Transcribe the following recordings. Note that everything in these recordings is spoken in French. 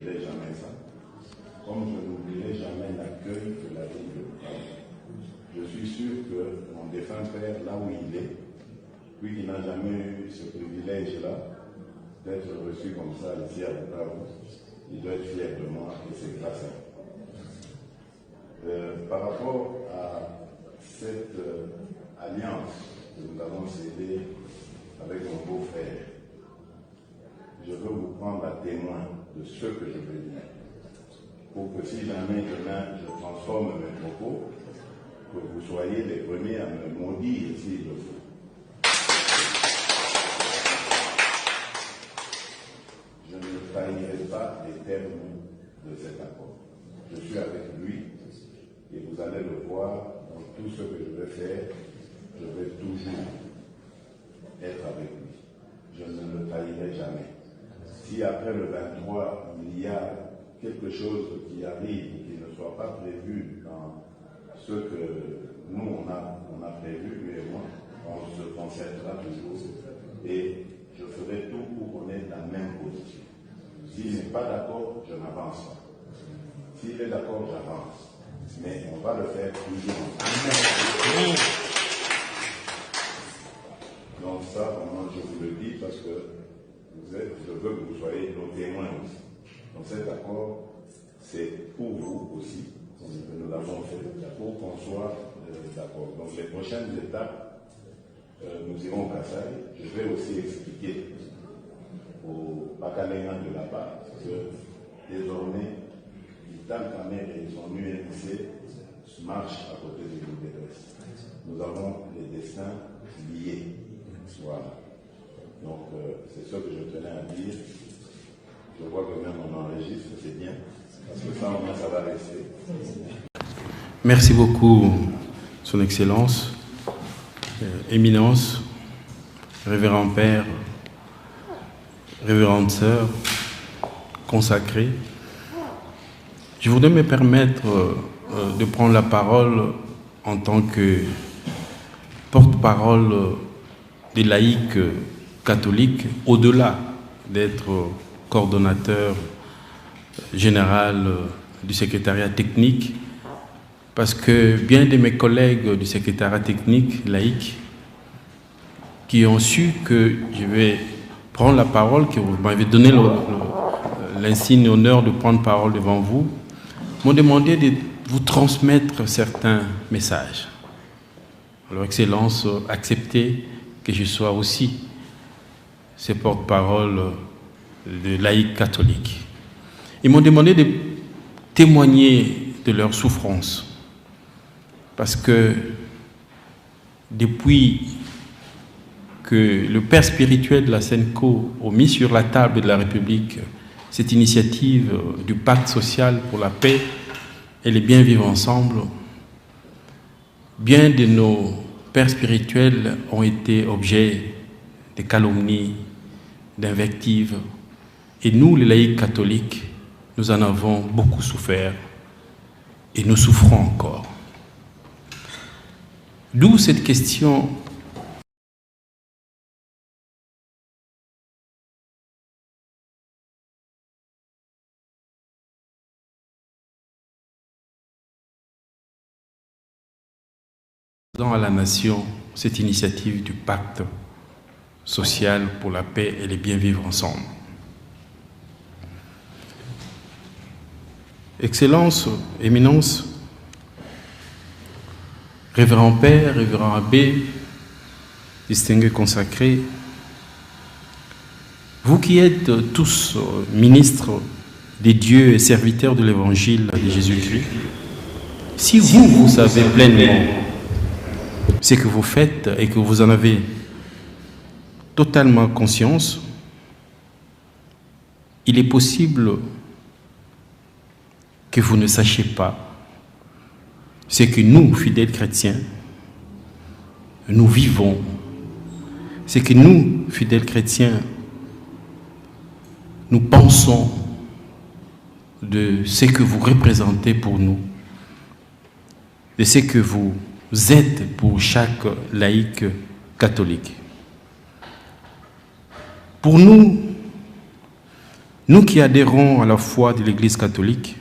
Jamais ça. Comme je n'oublierai jamais l'accueil que la ville de Bukavu. Je suis sûr que mon défunt père, là où il est, puis qu'il n'a jamais eu ce privilège-là d'être reçu comme ça ici à Bukavu, il doit être fier de moi et c'est grâce à lui. Par rapport à cette alliance que nous avons scellée avec mon beau-frère, je veux vous prendre à témoin de ce que je veux dire, pour que si jamais demain je transforme mes propos, que vous soyez les premiers à me maudire s'il le faut. Je ne trahirai pas les termes de cet accord. Je suis avec lui et vous allez le voir dans tout ce que je vais faire. Je vais toujours être avec lui. Je ne le trahirai jamais. Si après le 23, il y a quelque chose qui arrive qui ne soit pas prévu dans ce que nous, on a prévu, lui et moi, on se concertera toujours et je ferai tout pour qu'on ait la même position. S'il n'est pas d'accord, je n'avance pas. S'il est d'accord, j'avance. Mais on va le faire toujours ensemble. Donc ça, vraiment, je vous le dis parce que je veux que vous soyez nos témoins aussi. Donc cet accord, c'est pour vous aussi, nous l'avons fait, pour qu'on soit d'accord. Donc les prochaines étapes, nous irons au Kassai. Je vais aussi expliquer aux Bakaléens de là-bas que désormais, Vital Kamerhe et son UNC marchent à côté de l'UDRS. Nous avons les destins liés. Voilà. Donc, c'est ce que je tenais à dire. Je vois que même on enregistre, c'est bien. Parce que ça, au moins, ça va rester. Merci beaucoup, Son Excellence, Éminence, Révérend Père, Révérende Sœur, consacrée. Je voudrais me permettre de prendre la parole en tant que porte-parole des laïcs catholiques, au-delà d'être coordonnateur général du secrétariat technique, parce que bien de mes collègues du secrétariat technique laïque qui ont su que je vais prendre la parole, que vous m'avez donné l'insigne honneur de prendre parole devant vous, m'ont demandé de vous transmettre certains messages. Alors, Excellence, acceptez que je sois aussi ces porte-parole de laïcs catholiques. Ils m'ont demandé de témoigner de leur souffrance, parce que depuis que le père spirituel de la SENCO a mis sur la table de la République cette initiative du pacte social pour la paix et le bien vivre ensemble, bien de nos pères spirituels ont été objets de calomnies, d'invectives. Et nous, les laïcs catholiques, nous en avons beaucoup souffert et nous souffrons encore. D'où cette question à la nation, cette initiative du pacte social pour la paix et le bien vivre ensemble. Excellence, Éminence, Révérend Père, Révérend Abbé, distingués consacrés, vous qui êtes tous ministres des dieux et serviteurs de l'évangile de Jésus-Christ, si vous savez pleinement ce que vous faites et que vous en avez totalement conscience, il est possible que vous ne sachiez pas ce que nous, fidèles chrétiens, nous vivons, ce que nous, fidèles chrétiens, nous pensons de ce que vous représentez pour nous, de ce que vous êtes pour chaque laïc catholique. Pour nous, Nous qui adhérons à la foi de l'Église catholique,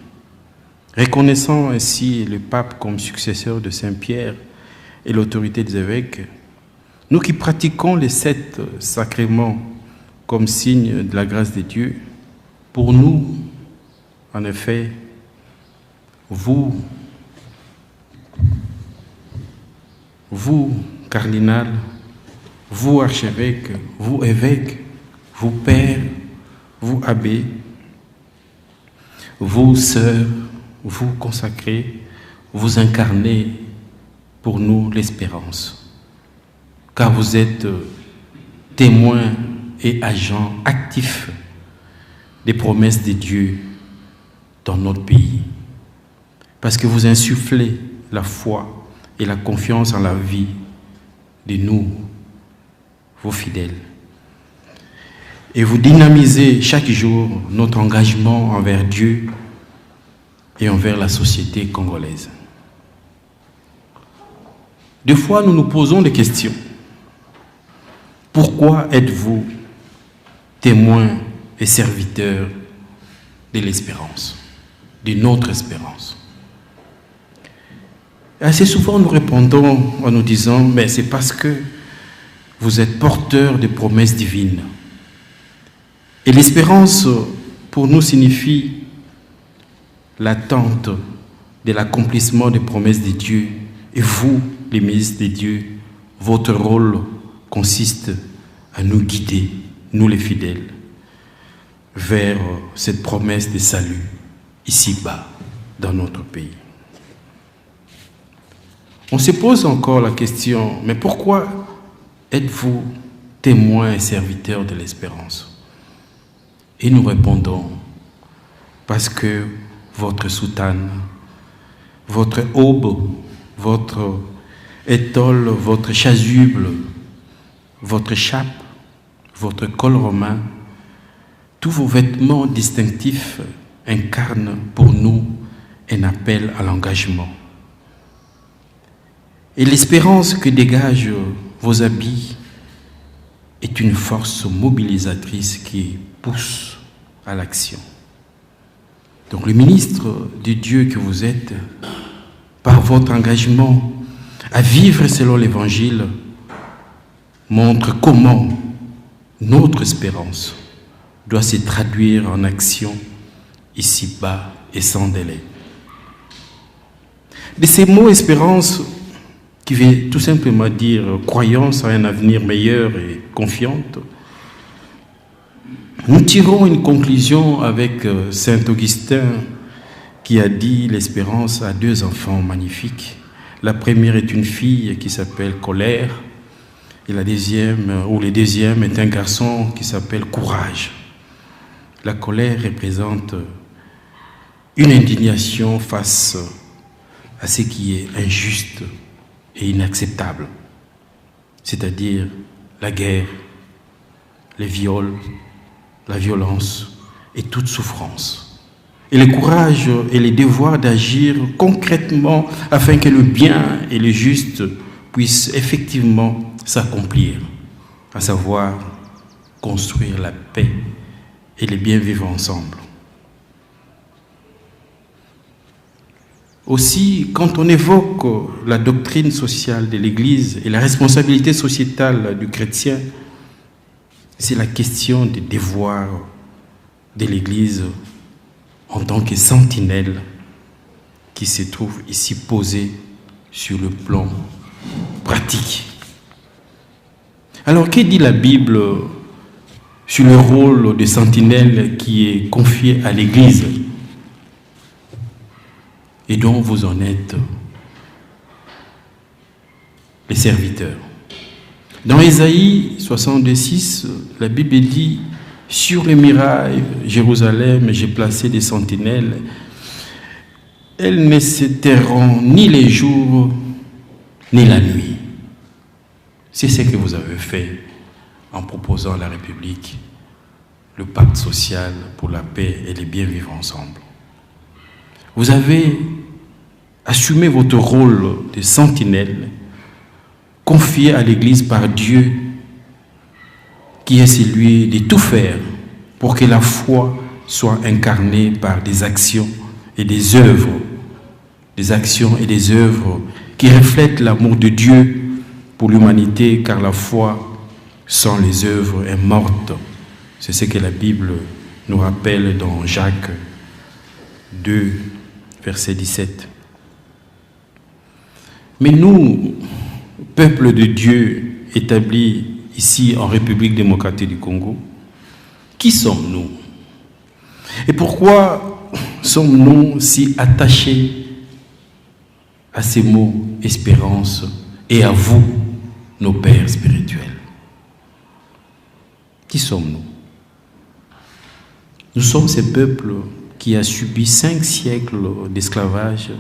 reconnaissant ainsi le pape comme successeur de Saint-Pierre et l'autorité des évêques, nous qui pratiquons les 7 sacrements comme signe de la grâce de Dieu, pour nous, en effet, vous, cardinal, vous, archevêque, vous, évêque, vous, père, vous, abbé, vous, sœurs, vous, consacrés, vous incarnez pour nous l'espérance, car vous êtes témoins et agents actifs des promesses de Dieu dans notre pays, parce que vous insufflez la foi et la confiance en la vie de nous, vos fidèles. Et vous dynamisez chaque jour notre engagement envers Dieu et envers la société congolaise. Des fois, nous nous posons des questions. Pourquoi êtes-vous témoins et serviteurs de l'espérance, de notre espérance? Assez souvent, nous répondons en nous disant, mais c'est parce que vous êtes porteurs de promesses divines. Et l'espérance, pour nous, signifie l'attente de l'accomplissement des promesses de Dieu. Et vous, les ministres de Dieu, votre rôle consiste à nous guider, nous les fidèles, vers cette promesse de salut, ici-bas, dans notre pays. On se pose encore la question, mais pourquoi êtes-vous témoins et serviteurs de l'espérance? Et nous répondons, parce que votre soutane, votre aube, votre étole, votre chasuble, votre chape, votre col romain, tous vos vêtements distinctifs incarnent pour nous un appel à l'engagement. Et l'espérance que dégagent vos habits est une force mobilisatrice qui pousse à l'action. Donc le ministre de Dieu que vous êtes, par votre engagement à vivre selon l'Évangile, montre comment notre espérance doit se traduire en action ici-bas et sans délai. De ces mots espérance, qui veut tout simplement dire croyance à un avenir meilleur et confiante, nous tirons une conclusion avec Saint Augustin qui a dit l'espérance a 2 enfants magnifiques. La première est une fille qui s'appelle Colère et le deuxième est un garçon qui s'appelle Courage. La colère représente une indignation face à ce qui est injuste et inacceptable, c'est-à-dire la guerre, les viols, la violence et toute souffrance. Et le courage et le devoir d'agir concrètement afin que le bien et le juste puissent effectivement s'accomplir, à savoir construire la paix et le bien vivre ensemble. Aussi, quand on évoque la doctrine sociale de l'Église et la responsabilité sociétale du chrétien, c'est la question des devoirs de l'Église en tant que sentinelle qui se trouve ici posée sur le plan pratique. Alors, que dit la Bible sur le rôle de sentinelle qui est confié à l'Église et dont vous en êtes les serviteurs? Dans Ésaïe 62:6, la Bible dit « Sur les murailles, Jérusalem, j'ai placé des sentinelles. Elles ne se tairont ni les jours, ni la nuit. » C'est ce que vous avez fait en proposant à la République le pacte social pour la paix et le bien vivre ensemble. Vous avez assumé votre rôle de sentinelle confié à l'Église par Dieu, qui est celui de tout faire pour que la foi soit incarné par des actions et des œuvres. Des actions et des œuvres qui reflètent l'amour de Dieu pour l'humanité, car la foi sans les œuvres est morte. C'est ce que la Bible nous rappelle dans Jacques 2, verset 17. Mais nous, peuple de Dieu établi ici en République démocratique du Congo, qui sommes-nous? Et pourquoi sommes-nous si attachés à ces mots espérance et à vous, nos pères spirituels? Qui sommes-nous? Nous sommes ces peuples qui a subi 5 siècles d'esclavage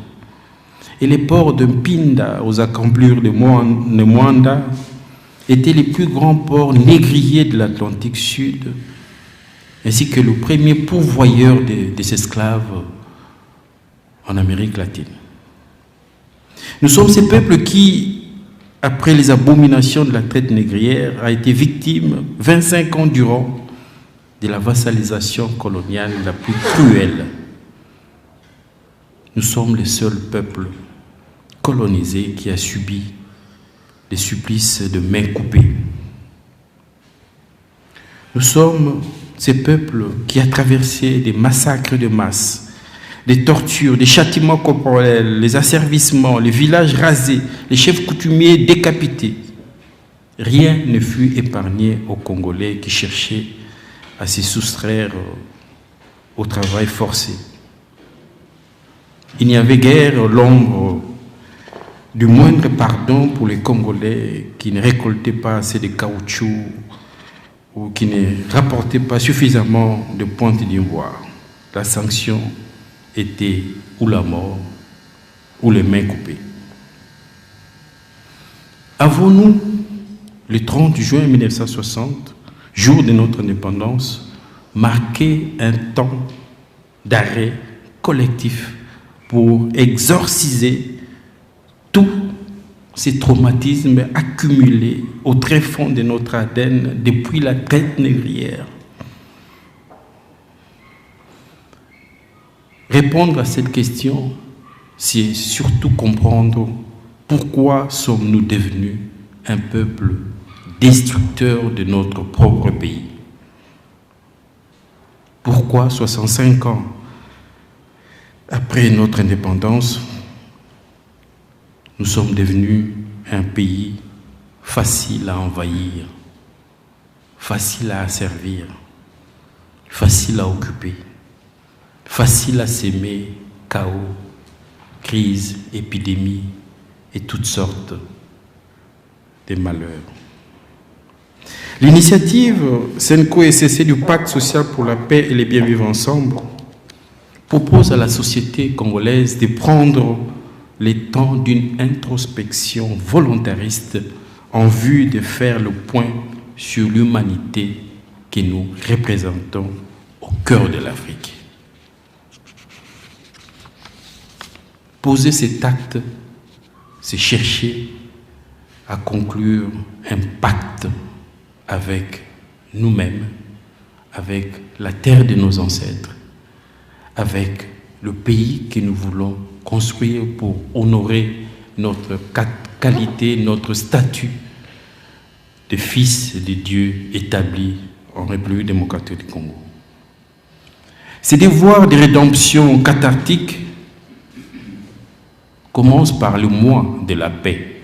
et les ports de Mpinda aux accamblures de Mwanda étaient les plus grands ports négriers de l'Atlantique Sud, ainsi que le premier pourvoyeur des esclaves en Amérique latine. Nous sommes ces peuples qui, après les abominations de la traite négrière, a été victime 25 ans durant de la vassalisation coloniale la plus cruelle. Nous sommes les seuls peuples colonisés qui a subi des supplices de mains coupées. Nous sommes ces peuples qui a traversé des massacres de masse, des tortures, des châtiments corporels, les asservissements, les villages rasés, les chefs coutumiers décapités. Rien ne fut épargné aux Congolais qui cherchaient à se soustraire au travail forcé. Il n'y avait guère l'ombre du moindre pardon pour les Congolais qui ne récoltaient pas assez de caoutchouc ou qui ne rapportaient pas suffisamment de pointe d'ivoire. La sanction était ou la mort ou les mains coupées. Avons-nous, le 30 juin 1960, jour de notre indépendance, marqué un temps d'arrêt collectif pour exorciser tous ces traumatismes accumulés au tréfonds de notre ADN depuis la traite négrière? Répondre à cette question, c'est surtout comprendre pourquoi sommes-nous devenus un peuple destructeur de notre propre pays. Pourquoi 65 ans après notre indépendance, nous sommes devenus un pays facile à envahir, facile à asservir, facile à occuper, facile à s'aimer, chaos, crise, épidémie et toutes sortes de malheurs. L'initiative Senko-SCC du Pacte social pour la paix et le bien vivre ensemble propose à la société congolaise de prendre le temps d'une introspection volontariste en vue de faire le point sur l'humanité que nous représentons au cœur de l'Afrique. Poser cet acte, c'est chercher à conclure un pacte avec nous-mêmes, avec la terre de nos ancêtres, avec le pays que nous voulons construire pour honorer notre qualité, notre statut de fils de Dieu établi en République démocratique du Congo. Ces devoirs de rédemption cathartique commencent par le mois de la paix.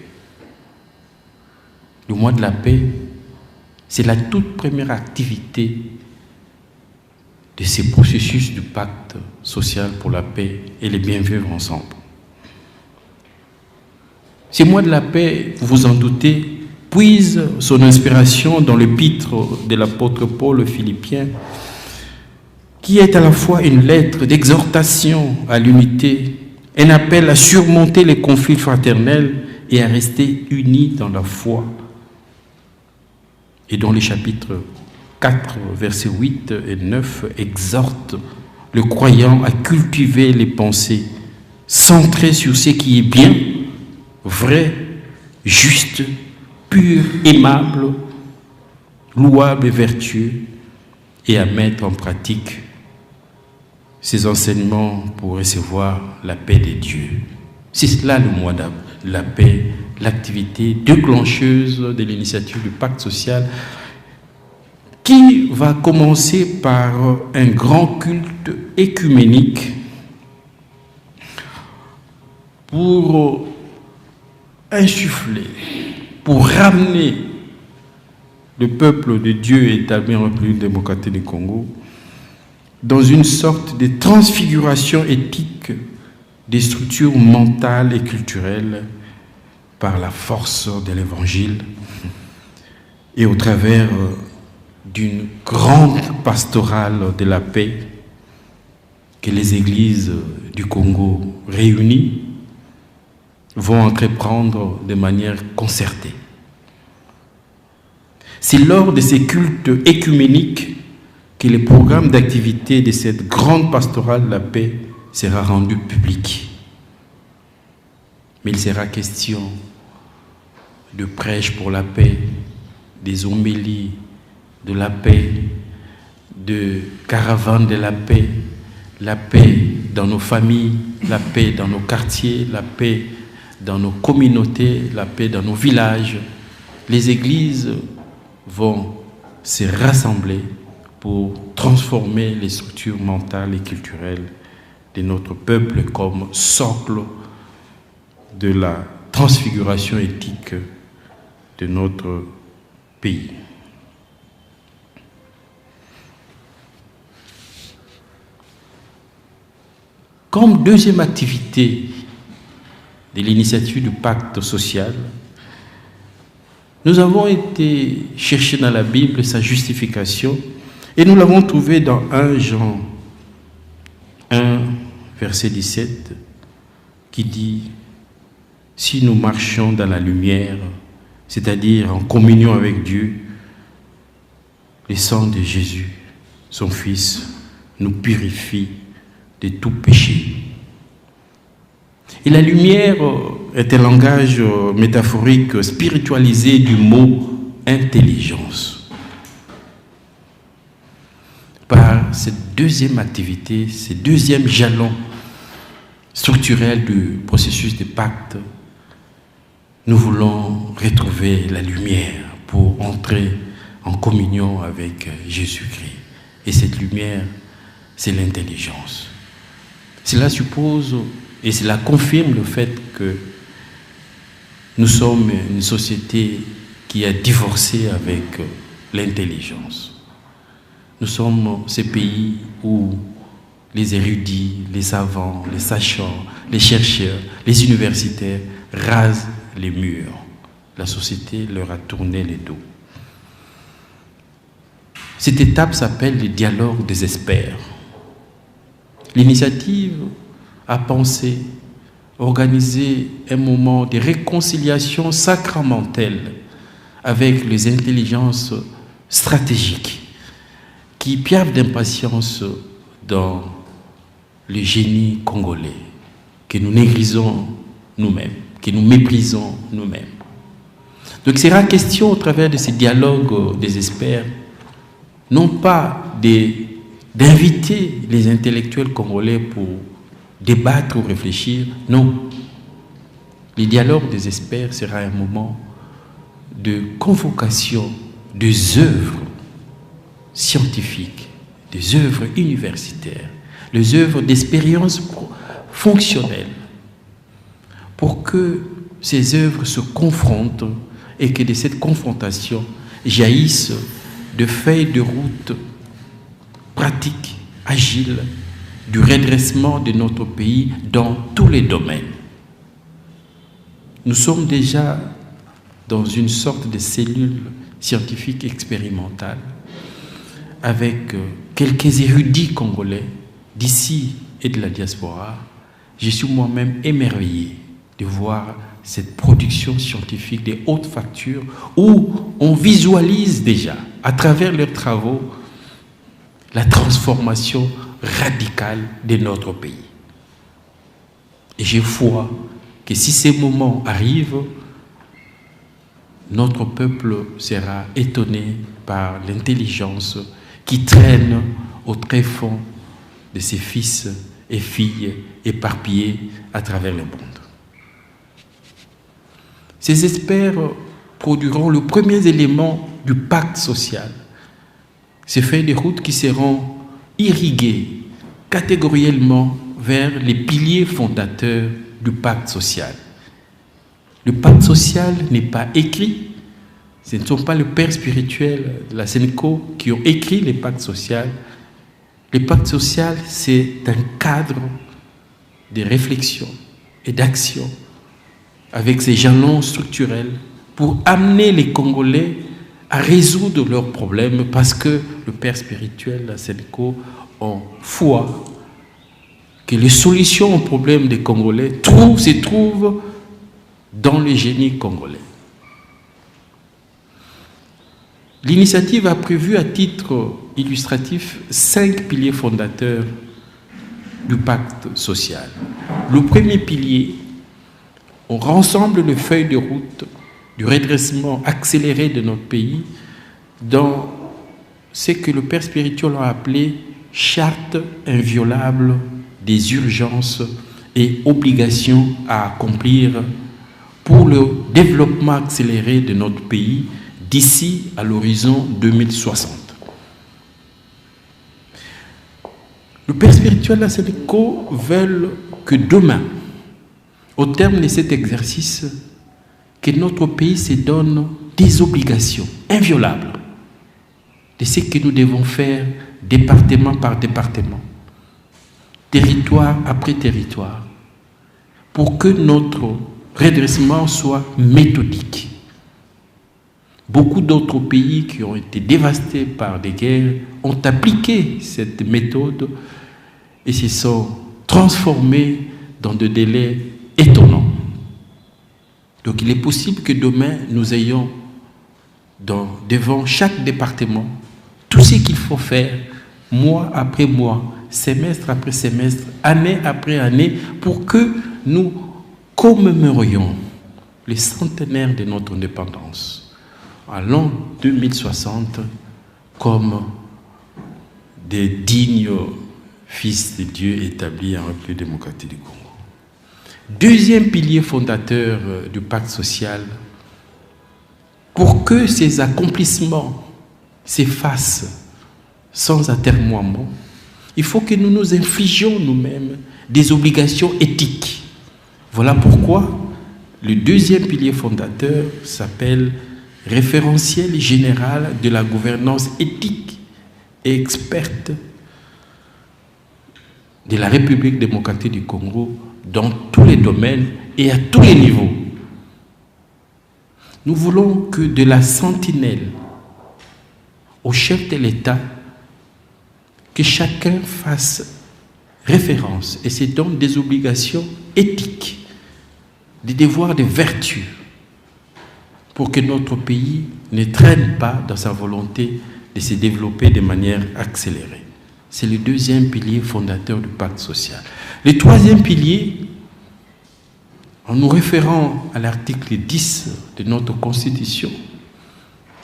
Le mois de la paix, c'est la toute première activité de ces processus du pacte social pour la paix et le bien vivre ensemble. Ce mois de la paix, vous vous en doutez, puise son inspiration dans l'épître de l'apôtre Paul aux Philippiens, qui est à la fois une lettre d'exhortation à l'unité, un appel à surmonter les conflits fraternels et à rester unis dans la foi. Et dont les chapitres 4, versets 8 et 9 exhortent le croyant à cultiver les pensées centrées sur ce qui est bien, vrai, juste, pur, aimable, louable et vertueux, et à mettre en pratique ces enseignements pour recevoir la paix des dieux. C'est cela le mois de la paix, l'activité déclencheuse de l'initiative du pacte social qui va commencer par un grand culte écuménique pour insuffler, pour ramener le peuple de Dieu établi en République démocratique du Congo dans une sorte de transfiguration éthique des structures mentales et culturelles par la force de l'Évangile et au travers d'une grande pastorale de la paix que les églises du Congo réunies vont entreprendre de manière concertée. C'est lors de ces cultes écuméniques que le programme d'activité de cette grande pastorale de la paix sera rendu public. Mais il sera question de prêche pour la paix, des homélies de la paix, de caravanes de la paix dans nos familles, la paix dans nos quartiers, la paix dans nos communautés, la paix dans nos villages. Les églises vont se rassembler pour transformer les structures mentales et culturelles de notre peuple comme socle de la transfiguration éthique de notre pays. Comme deuxième activité de l'initiative du pacte social, nous avons été chercher dans la Bible sa justification et nous l'avons trouvé dans 1 Jean 1, verset 17, qui dit « Si nous marchons dans la lumière, c'est-à-dire en communion avec Dieu, le sang de Jésus, son Fils, nous purifie de tout péché. » Et la lumière est un langage métaphorique spiritualisé du mot intelligence. Par cette deuxième activité, ce deuxième jalon structurel du processus de pacte, nous voulons retrouver la lumière pour entrer en communion avec Jésus-Christ. Et cette lumière, c'est l'intelligence. Cela suppose et cela confirme le fait que nous sommes une société qui a divorcé avec l'intelligence. Nous sommes ces pays où les érudits, les savants, les sachants, les chercheurs, les universitaires rasent les murs. La société leur a tourné les dos. Cette étape s'appelle le dialogue des experts. L'initiative a pensé organiser un moment de réconciliation sacramentelle avec les intelligences stratégiques qui piavent d'impatience dans le génie congolais, que nous néglisons nous-mêmes, que nous méprisons nous-mêmes. Donc il sera question au travers de ces dialogues des experts, non pas d'inviter les intellectuels congolais pour débattre ou réfléchir, non. Le dialogue des experts sera un moment de convocation des œuvres scientifiques, des œuvres universitaires, les œuvres d'expérience fonctionnelle, pour que ces œuvres se confrontent et que de cette confrontation jaillissent de feuilles de route pratiques, agiles, du redressement de notre pays dans tous les domaines. Nous sommes déjà dans une sorte de cellule scientifique expérimentale avec quelques érudits congolais d'ici et de la diaspora. Je suis moi-même émerveillé de voir cette production scientifique de haute facture où on visualise déjà, à travers leurs travaux, la transformation radicale de notre pays. Et j'ai foi que si ces moments arrivent, notre peuple sera étonné par l'intelligence qui traîne au tréfonds de ses fils et filles éparpillés à travers le monde. Ces experts produiront le premier élément du pacte social. Ces feuilles de route qui seront irriguées catégoriellement vers les piliers fondateurs du pacte social. Le pacte social n'est pas écrit. Ce ne sont pas les pères spirituels de la SENCO qui ont écrit les pactes sociaux. Le pacte social, c'est un cadre de réflexion et d'action avec ces jalons structurels pour amener les Congolais à résoudre leurs problèmes parce que le père spirituel de la SENCO ont foi que les solutions aux problèmes des Congolais se trouvent dans le génie congolais. L'initiative a prévu à titre illustratif 5 piliers fondateurs du pacte social. Le premier pilier, on rassemble les feuilles de route du redressement accéléré de notre pays dans ce que le père spirituel a appelé charte inviolable des urgences et obligations à accomplir pour le développement accéléré de notre pays d'ici à l'horizon 2060. Le père spirituel de la SENCO veut que demain, au terme de cet exercice, que notre pays se donne des obligations inviolables de ce que nous devons faire département par département, territoire après territoire, pour que notre redressement soit méthodique. Beaucoup d'autres pays qui ont été dévastés par des guerres ont appliqué cette méthode et se sont transformés dans des délais étonnants. Donc il est possible que demain, nous ayons devant chaque département tout ce qu'il faut faire, mois après mois, semestre après semestre, année après année, pour que nous commémorions les centenaires de notre indépendance à l'an 2060 comme des dignes fils de Dieu établis en République démocratique du Congo. Deuxième pilier fondateur du pacte social, pour que ces accomplissements s'effacent sans atermoiement, il faut que nous nous infligions nous-mêmes des obligations éthiques. Voilà pourquoi le deuxième pilier fondateur s'appelle référentiel général de la gouvernance éthique et experte de la République démocratique du Congo dans tous les domaines et à tous les niveaux. Nous voulons que de la sentinelle au chef de l'État, que chacun fasse référence et se donne des obligations éthiques, des devoirs de vertu, pour que notre pays ne traîne pas dans sa volonté de se développer de manière accélérée. C'est le deuxième pilier fondateur du pacte social. Le troisième pilier, en nous référant à l'article 10 de notre Constitution,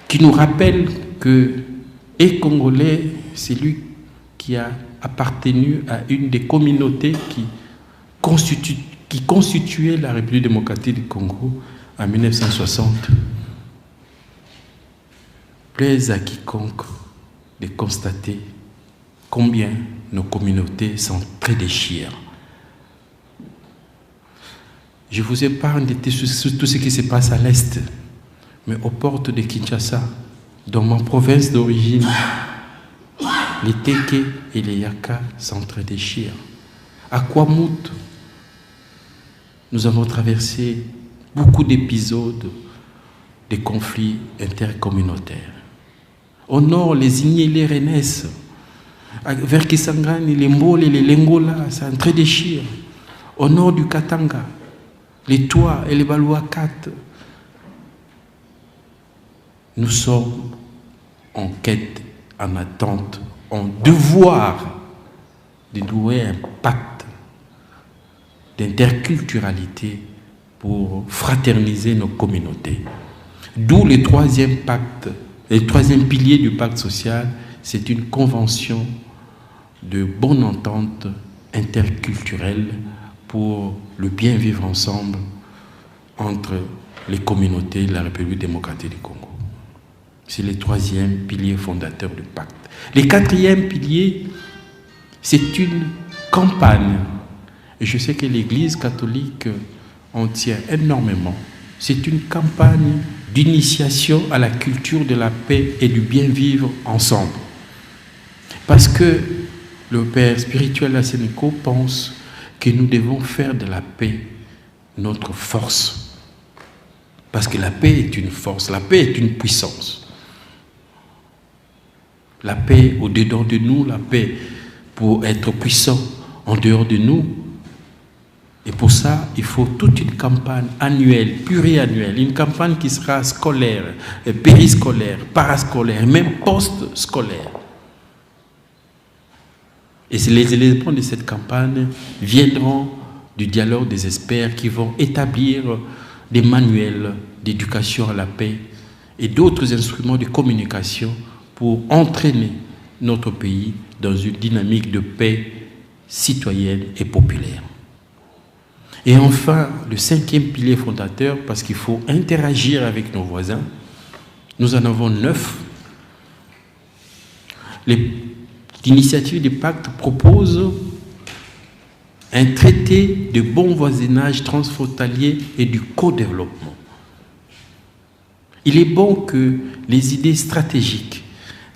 qui nous rappelle que les Congolais, c'est lui qui a appartenu à une des communautés qui constituait la République démocratique du Congo en 1960. Plaise à quiconque de constater combien nos communautés sont très déchirées. Je vous épargne de tout ce qui se passe à l'Est, mais aux portes de Kinshasa, dans ma province d'origine, les Teke et les Yaka sont très déchirés. À Kwamouth, nous avons traversé beaucoup d'épisodes de conflits intercommunautaires. Au nord, les Ignélés renaissent. Vers Kisangani, les Mbole et les Lengola, c'est un très déchiré. Au nord du Katanga, les Toits et les Balouakat. Nous sommes en quête, en attente, en devoir de nouer un pacte d'interculturalité pour fraterniser nos communautés. D'où le troisième pilier du pacte social, c'est une convention de bonne entente interculturelle pour le bien vivre ensemble entre les communautés de la République démocratique du Congo. C'est le troisième pilier fondateur du pacte. Le quatrième pilier, c'est une campagne. Et je sais que l'Église catholique en tient énormément. C'est une campagne d'initiation à la culture de la paix et du bien vivre ensemble. Parce que le père spirituel Aseneko pense que nous devons faire de la paix notre force. Parce que la paix est une force, la paix est une puissance. La paix au-dedans de nous, la paix pour être puissant en dehors de nous. Et pour ça, il faut toute une campagne annuelle, pluriannuelle, une campagne qui sera scolaire, périscolaire, parascolaire, même post-scolaire. Et les éléments de cette campagne viendront du dialogue des experts qui vont établir des manuels d'éducation à la paix et d'autres instruments de communication pour entraîner notre pays dans une dynamique de paix citoyenne et populaire. Et enfin, le cinquième pilier fondateur, parce qu'il faut interagir avec nos voisins, nous en avons 9. L'initiative du pacte propose un traité de bon voisinage transfrontalier et du co-développement. Il est bon que les idées stratégiques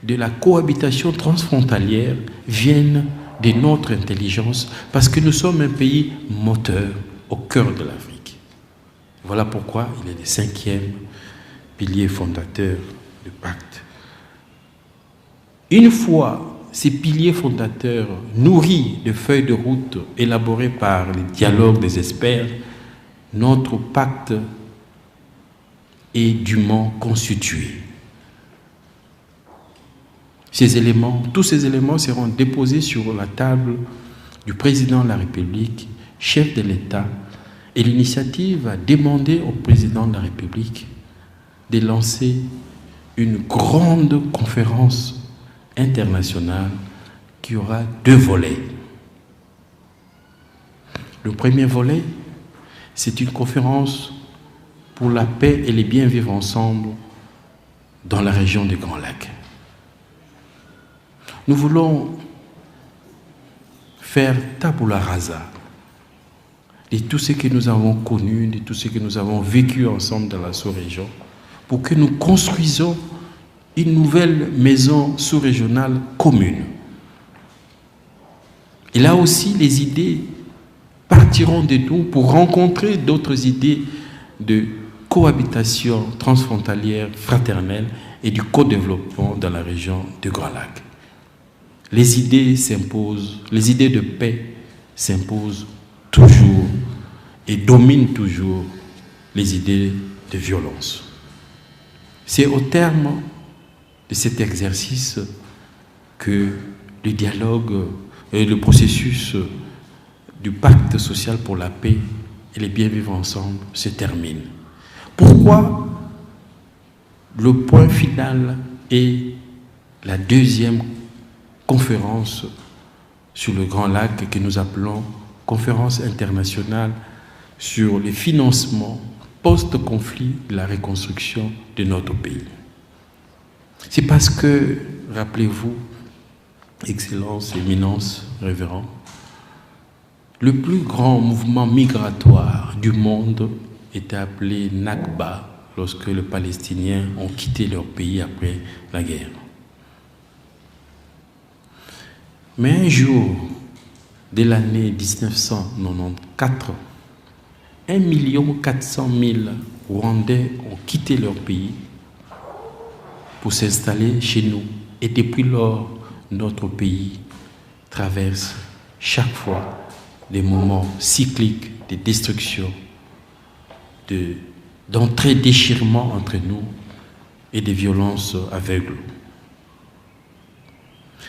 de la cohabitation transfrontalière viennent de notre intelligence parce que nous sommes un pays moteur au cœur de l'Afrique. Voilà pourquoi il est le cinquième pilier fondateur du pacte. Une fois ces piliers fondateurs nourris de feuilles de route élaborées par les dialogues des experts, notre pacte est dûment constitué. Tous ces éléments seront déposés sur la table du président de la République, chef de l'État, et l'initiative a demandé au président de la République de lancer une grande conférence internationale qui aura 2 volets. Le premier volet, c'est une conférence pour la paix et le bien vivre ensemble dans la région des Grands Lacs. Nous voulons faire tabula rasa de tout ce que nous avons connu, de tout ce que nous avons vécu ensemble dans la sous-région, pour que nous construisons une nouvelle maison sous-régionale commune. Et là aussi, les idées partiront de nous pour rencontrer d'autres idées de cohabitation transfrontalière fraternelle et du co-développement dans la région du Grand Lac. Les idées s'imposent, les idées de paix s'imposent toujours et dominent toujours les idées de violence. C'est au terme de cet exercice que le dialogue et le processus du pacte social pour la paix et le bien vivre ensemble se termine. Pourquoi le point final est la deuxième conférence sur le Grand Lac que nous appelons conférence internationale sur les financements post-conflit de la reconstruction de notre pays. C'est parce que, rappelez-vous, Excellence, Éminence, Révérend, le plus grand mouvement migratoire du monde était appelé Nakba lorsque les Palestiniens ont quitté leur pays après la guerre. Mais un jour de l'année 1994, 1 400 000 Rwandais ont quitté leur pays pour s'installer chez nous. Et depuis lors, notre pays traverse chaque fois des moments cycliques de destruction, d'entrée déchirement entre nous et de violences aveugles.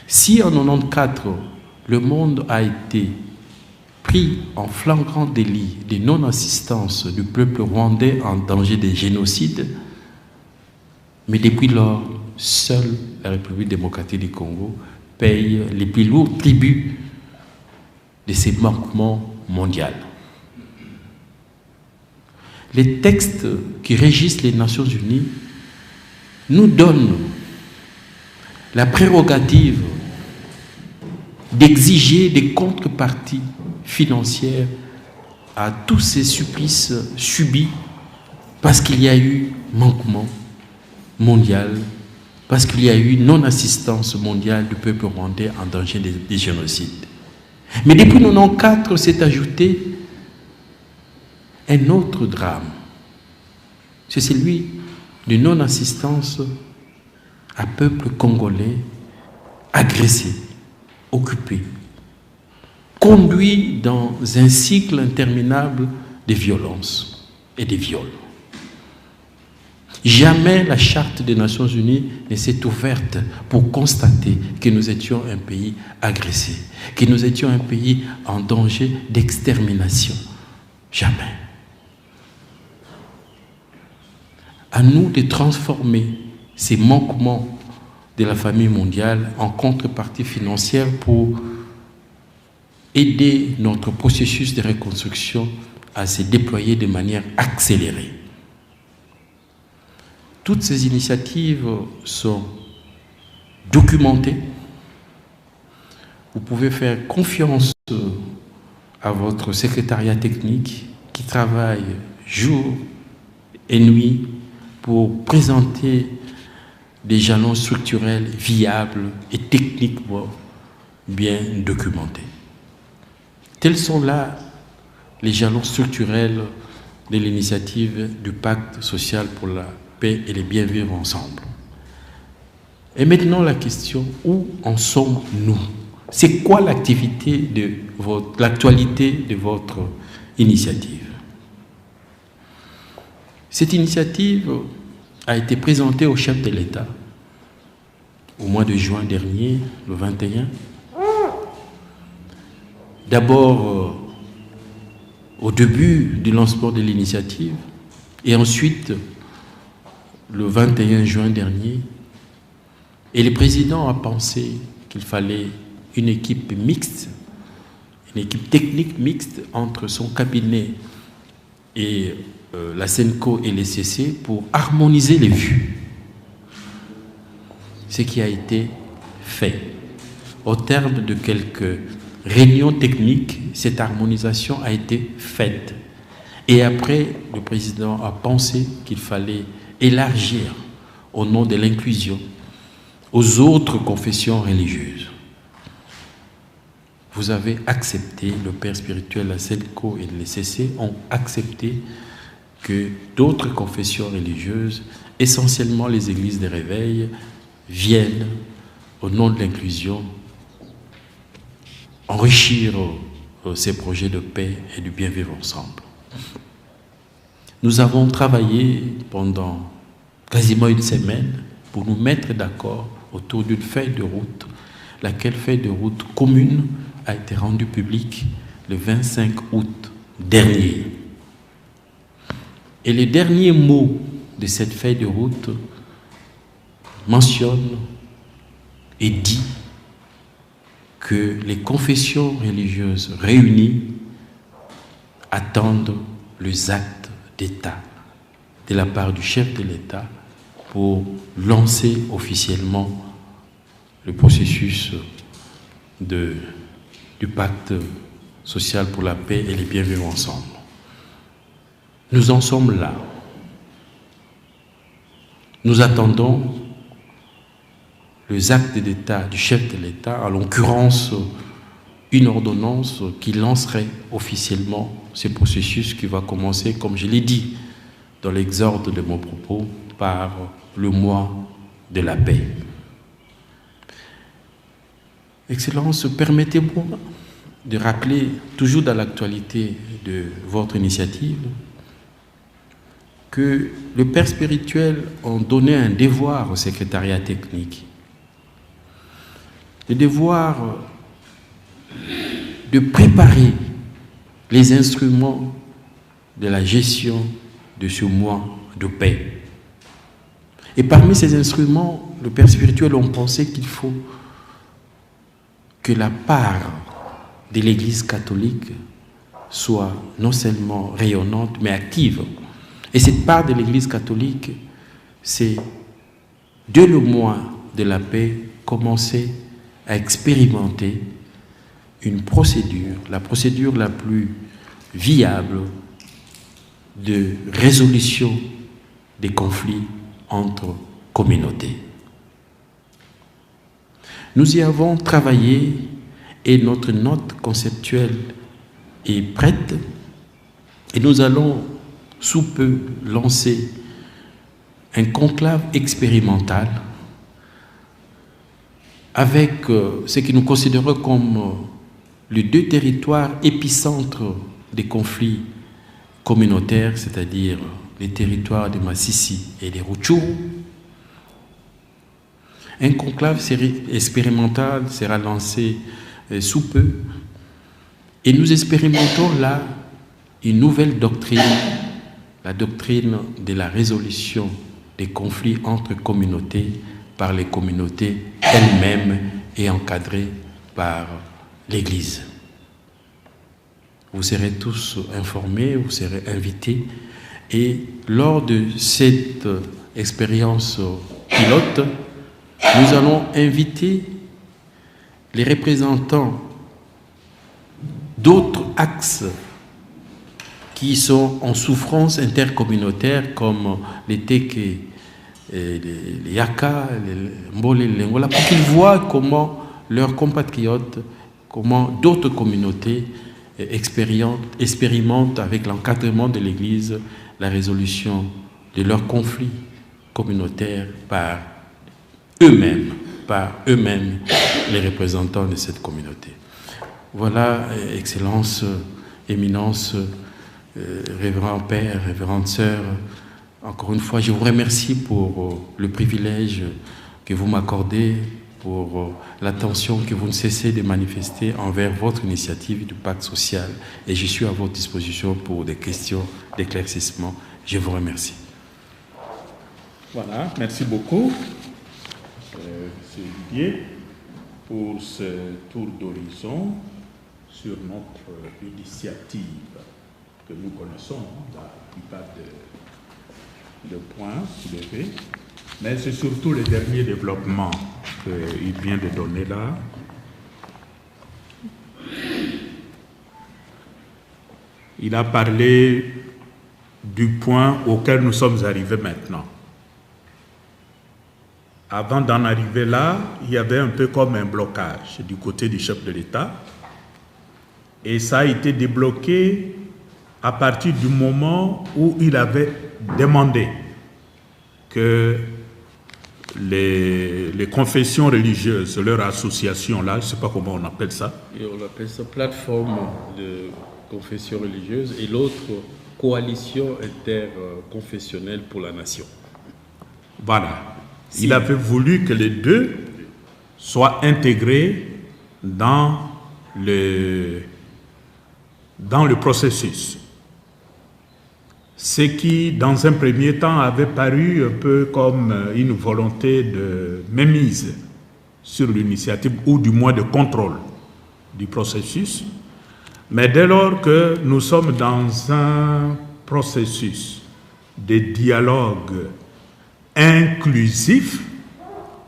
Si en 1994, le monde a été pris en flagrant délit de non-assistance du peuple rwandais en danger de génocide, mais depuis lors, seule la République démocratique du Congo paye les plus lourds tributs de ces manquements mondiaux. Les textes qui régissent les Nations Unies nous donnent la prérogative d'exiger des contreparties financières à tous ces supplices subis parce qu'il y a eu manquement mondial, parce qu'il y a eu non-assistance mondiale du peuple rwandais en danger des génocides. Mais depuis 1994 s'est ajouté un autre drame. C'est celui de non-assistance à peuple congolais agressé, occupé, conduit dans un cycle interminable de violences et de viols. Jamais la Charte des Nations Unies ne s'est ouverte pour constater que nous étions un pays agressé, que nous étions un pays en danger d'extermination. Jamais. À nous de transformer ces manquements de la famille mondiale en contrepartie financière pour aider notre processus de reconstruction à se déployer de manière accélérée. Toutes ces initiatives sont documentées. Vous pouvez faire confiance à votre secrétariat technique qui travaille jour et nuit pour présenter des jalons structurels viables et techniquement bien documentés. Tels sont là les jalons structurels de l'initiative du pacte social pour la paix et le bien vivre ensemble. Et maintenant la question, où en sommes-nous? C'est quoi l'actualité de votre initiative? Cette initiative a été présentée au chef de l'État au mois de juin dernier, le 21. D'abord au début du lancement de l'initiative et ensuite le 21 juin dernier. Et le président a pensé qu'il fallait une équipe mixte, une équipe technique mixte entre son cabinet et la SENCO et les CC pour harmoniser les vues. Ce qui a été fait. Au terme de quelques réunions techniques, cette harmonisation a été faite. Et après, le président a pensé qu'il fallait élargir, au nom de l'inclusion, aux autres confessions religieuses. Vous avez accepté, le père spirituel, la SENCO et les CC ont accepté que d'autres confessions religieuses, essentiellement les églises de réveil, viennent, au nom de l'inclusion, enrichir ces projets de paix et du bien vivre ensemble. Nous avons travaillé pendant quasiment une semaine pour nous mettre d'accord autour d'une feuille de route, laquelle feuille de route commune a été rendue publique le 25 août dernier. Et les derniers mots de cette feuille de route mentionnent et dit que les confessions religieuses réunies attendent les actes d'État de la part du chef de l'État pour lancer officiellement le processus du pacte social pour la paix et le bien vivre ensemble. Nous en sommes là. Nous attendons les actes d'État du chef de l'État, en l'occurrence une ordonnance qui lancerait officiellement ce processus qui va commencer, comme je l'ai dit dans l'exorde de mon propos, par le mois de la paix. Excellence, permettez-moi de rappeler, toujours dans l'actualité de votre initiative, que les pères spirituels ont donné un devoir au secrétariat technique. Le devoir de préparer les instruments de la gestion de ce mois de paix. Et parmi ces instruments, les pères spirituels ont pensé qu'il faut que la part de l'Église catholique soit non seulement rayonnante, mais active. Et cette part de l'Église catholique, c'est, dès le mois de la paix, commencer à expérimenter une procédure, la procédure la plus viable de résolution des conflits entre communautés. Nous y avons travaillé et notre note conceptuelle est prête et nous allons sous peu lancer un conclave expérimental avec ce que nous considérons comme les deux territoires épicentres des conflits communautaires, c'est-à-dire les territoires de Massissi et des Rutshuru. Un conclave expérimental sera lancé sous peu et nous expérimentons là une nouvelle doctrine, la doctrine de la résolution des conflits entre communautés par les communautés elles-mêmes et encadrées par l'Église. Vous serez tous informés, vous serez invités et lors de cette expérience pilote, nous allons inviter les représentants d'autres axes qui sont en souffrance intercommunautaire comme les Teke, les Yaka, les Mbole, les Ngola, pour qu'ils voient comment leurs compatriotes, comment d'autres communautés expérimentent avec l'encadrement de l'Église la résolution de leurs conflits communautaires par eux-mêmes, les représentants de cette communauté. Voilà, Excellence, Éminence, Révérend Père, Révérende Sœur, encore une fois, je vous remercie pour le privilège que vous m'accordez, pour l'attention que vous ne cessez de manifester envers votre initiative du pacte social. Et je suis à votre disposition pour des questions d'éclaircissement. Je vous remercie. Voilà, merci beaucoup, M. Didier, pour ce tour d'horizon sur notre initiative que nous connaissons, la plupart de points soulevés, mais c'est surtout le dernier développement qu'il vient de donner là. Il a parlé du point auquel nous sommes arrivés maintenant. Avant d'en arriver là, il y avait un peu comme un blocage du côté du chef de l'État. Et ça a été débloqué à partir du moment où il avait demandé que les confessions religieuses, leur association là, je ne sais pas comment on appelle ça. Et on appelle ça plateforme de confessions religieuses et l'autre coalition interconfessionnelle pour la nation. Voilà. Il avait voulu que les deux soient intégrés dans le processus. Ce qui, dans un premier temps, avait paru un peu comme une volonté de mainmise sur l'initiative, ou du moins de contrôle du processus. Mais dès lors que nous sommes dans un processus de dialogue inclusif,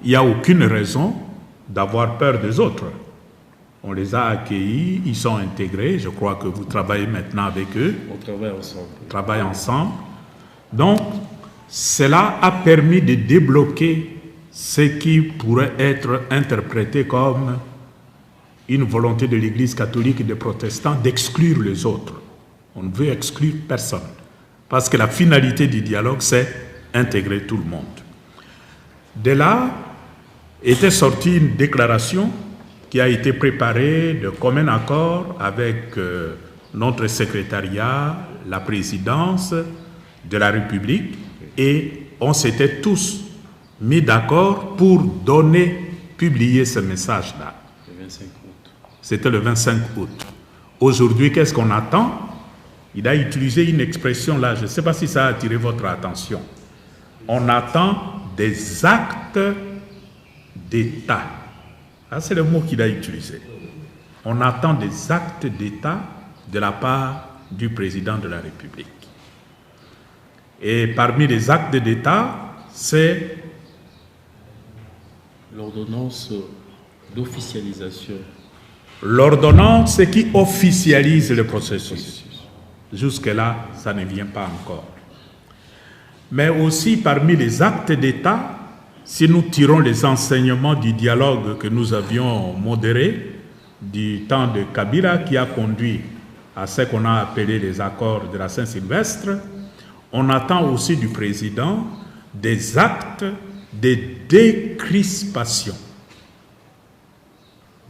il n'y a aucune raison d'avoir peur des autres. On les a accueillis, ils sont intégrés. Je crois que vous travaillez maintenant avec eux. On travaille ensemble. On travaille ensemble. Donc, cela a permis de débloquer ce qui pourrait être interprété comme une volonté de l'Église catholique et des protestants d'exclure les autres. On ne veut exclure personne. Parce que la finalité du dialogue, c'est intégrer tout le monde. De là, était sortie une déclaration qui a été préparée de commun accord avec notre secrétariat, la présidence de la République, et on s'était tous mis d'accord pour publier ce message-là. Le 25 août. C'était le 25 août. Aujourd'hui, qu'est-ce qu'on attend? Il a utilisé une expression là, je ne sais pas si ça a attiré votre attention. On attend des actes d'État. Ça, c'est le mot qu'il a utilisé. On attend des actes d'État de la part du président de la République. Et parmi les actes d'État, c'est l'ordonnance d'officialisation. L'ordonnance qui officialise le processus. Jusque-là, ça ne vient pas encore. Mais aussi parmi les actes d'État, si nous tirons les enseignements du dialogue que nous avions modéré du temps de Kabila qui a conduit à ce qu'on a appelé les accords de la Saint-Sylvestre, on attend aussi du président des actes de décrispation,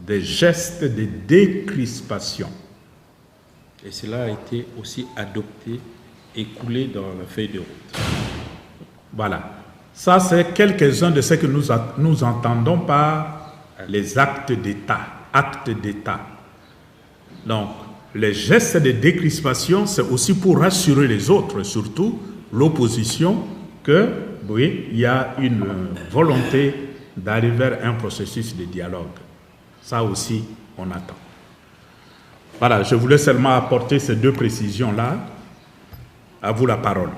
des gestes de décrispation. Et cela a été aussi adopté et coulé dans la feuille de route. Voilà. Ça, c'est quelques-uns de ce que nous entendons par les actes d'État. Actes d'État. Donc, les gestes de décrispation, c'est aussi pour rassurer les autres, surtout l'opposition, que, oui, il y a une volonté d'aller vers un processus de dialogue. Ça aussi, on attend. Voilà, je voulais seulement apporter ces deux précisions-là. À vous la parole.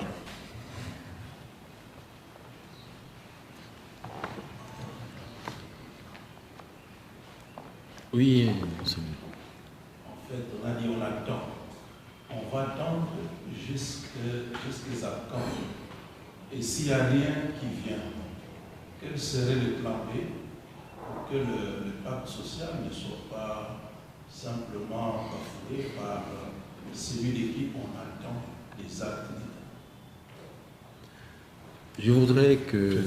Oui, en fait, on a dit on attend. On va attendre jusqu'à quand. Et s'il n'y a rien qui vient, quel serait le plan B pour que le pacte social ne soit pas simplement bafoué par celui de qui on attend des actes d'État? Je voudrais que...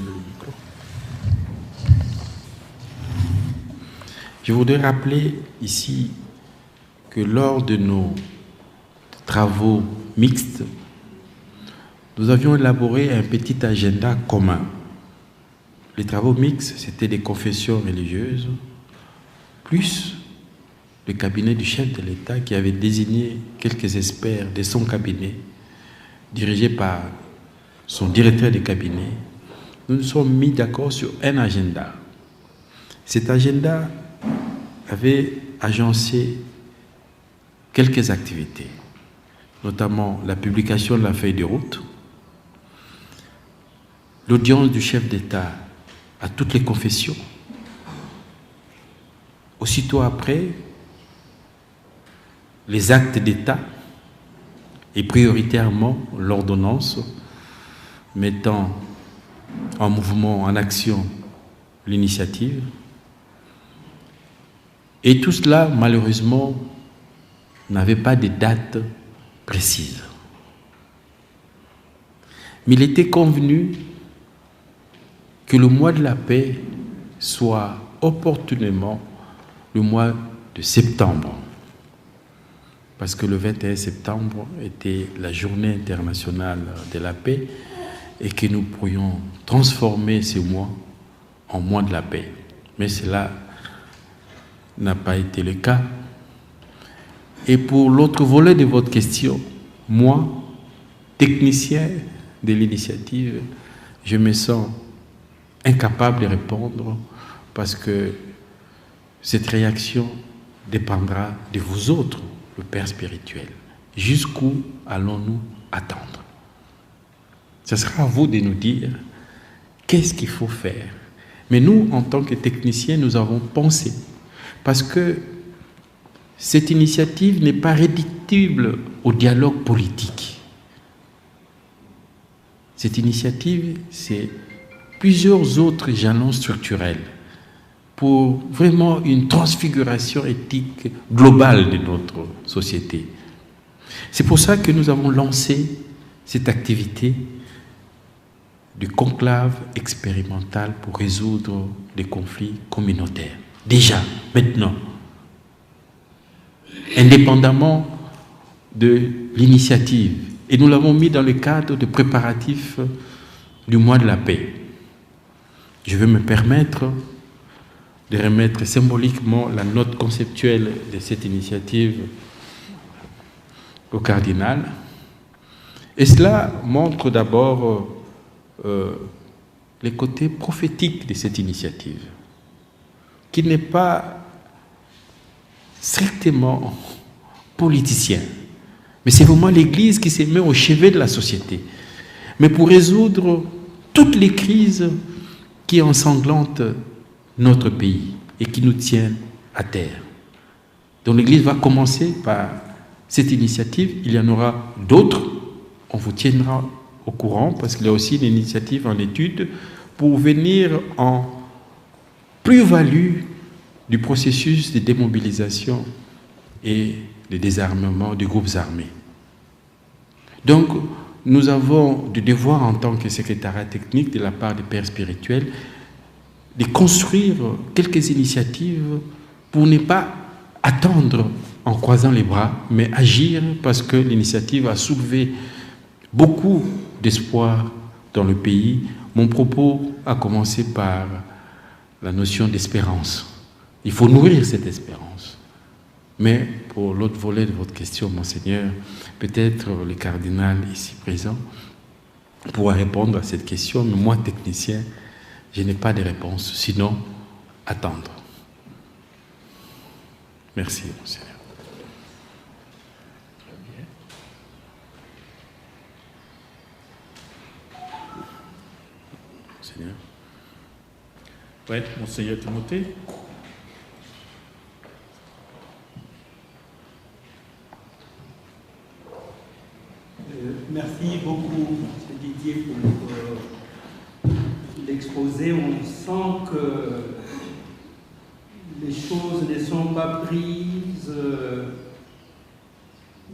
Je voudrais rappeler ici que lors de nos travaux mixtes, nous avions élaboré un petit agenda commun. Les travaux mixtes, c'était des confessions religieuses, plus le cabinet du chef de l'État qui avait désigné quelques experts de son cabinet, dirigé par son directeur de cabinet. Nous nous sommes mis d'accord sur un agenda. Cet agenda avait agencé quelques activités, notamment la publication de la feuille de route, l'audience du chef d'État à toutes les confessions. Aussitôt après, les actes d'État et prioritairement l'ordonnance mettant en mouvement, en action l'initiative. Et tout cela, malheureusement, n'avait pas de date précise. Mais il était convenu que le mois de la paix soit opportunément le mois de septembre. Parce que le 21 septembre était la journée internationale de la paix et que nous pourrions transformer ce mois en mois de la paix. Mais cela n'a pas été le cas. Et pour l'autre volet de votre question, moi, technicien de l'initiative, je me sens incapable de répondre parce que cette réaction dépendra de vous autres, le Père spirituel. Jusqu'où allons-nous attendre? Ce sera à vous de nous dire qu'est-ce qu'il faut faire. Mais nous, en tant que techniciens, nous avons pensé, parce que cette initiative n'est pas réductible au dialogue politique. Cette initiative, c'est plusieurs autres jalons structurels pour vraiment une transfiguration éthique globale de notre société. C'est pour ça que nous avons lancé cette activité du conclave expérimental pour résoudre les conflits communautaires. Déjà, maintenant, indépendamment de l'initiative. Et nous l'avons mis dans le cadre de préparatifs du mois de la paix. Je vais me permettre de remettre symboliquement la note conceptuelle de cette initiative au cardinal. Et cela montre d'abord les côtés prophétiques de cette initiative. qui n'est pas strictement politicien, mais c'est vraiment l'Église qui se met au chevet de la société, mais pour résoudre toutes les crises qui ensanglantent notre pays et qui nous tiennent à terre. Donc l'Église va commencer par cette initiative, il y en aura d'autres, on vous tiendra au courant parce qu'il y a aussi une initiative en étude pour venir en plus-value du processus de démobilisation et de désarmement des groupes armés. Donc, nous avons du devoir en tant que secrétariat technique de la part des pères spirituels de construire quelques initiatives pour ne pas attendre en croisant les bras, mais agir parce que l'initiative a soulevé beaucoup d'espoir dans le pays. Mon propos a commencé par la notion d'espérance. Il faut nourrir cette espérance. Mais pour l'autre volet de votre question, Monseigneur, peut-être le cardinal ici présent pourra répondre à cette question, mais moi, technicien, je n'ai pas de réponse, sinon attendre. Merci, Monseigneur. Monseigneur. Oui, Monseigneur Timothée. Merci beaucoup, M. Didier, pour l'exposé. On sent que les choses ne sont pas prises,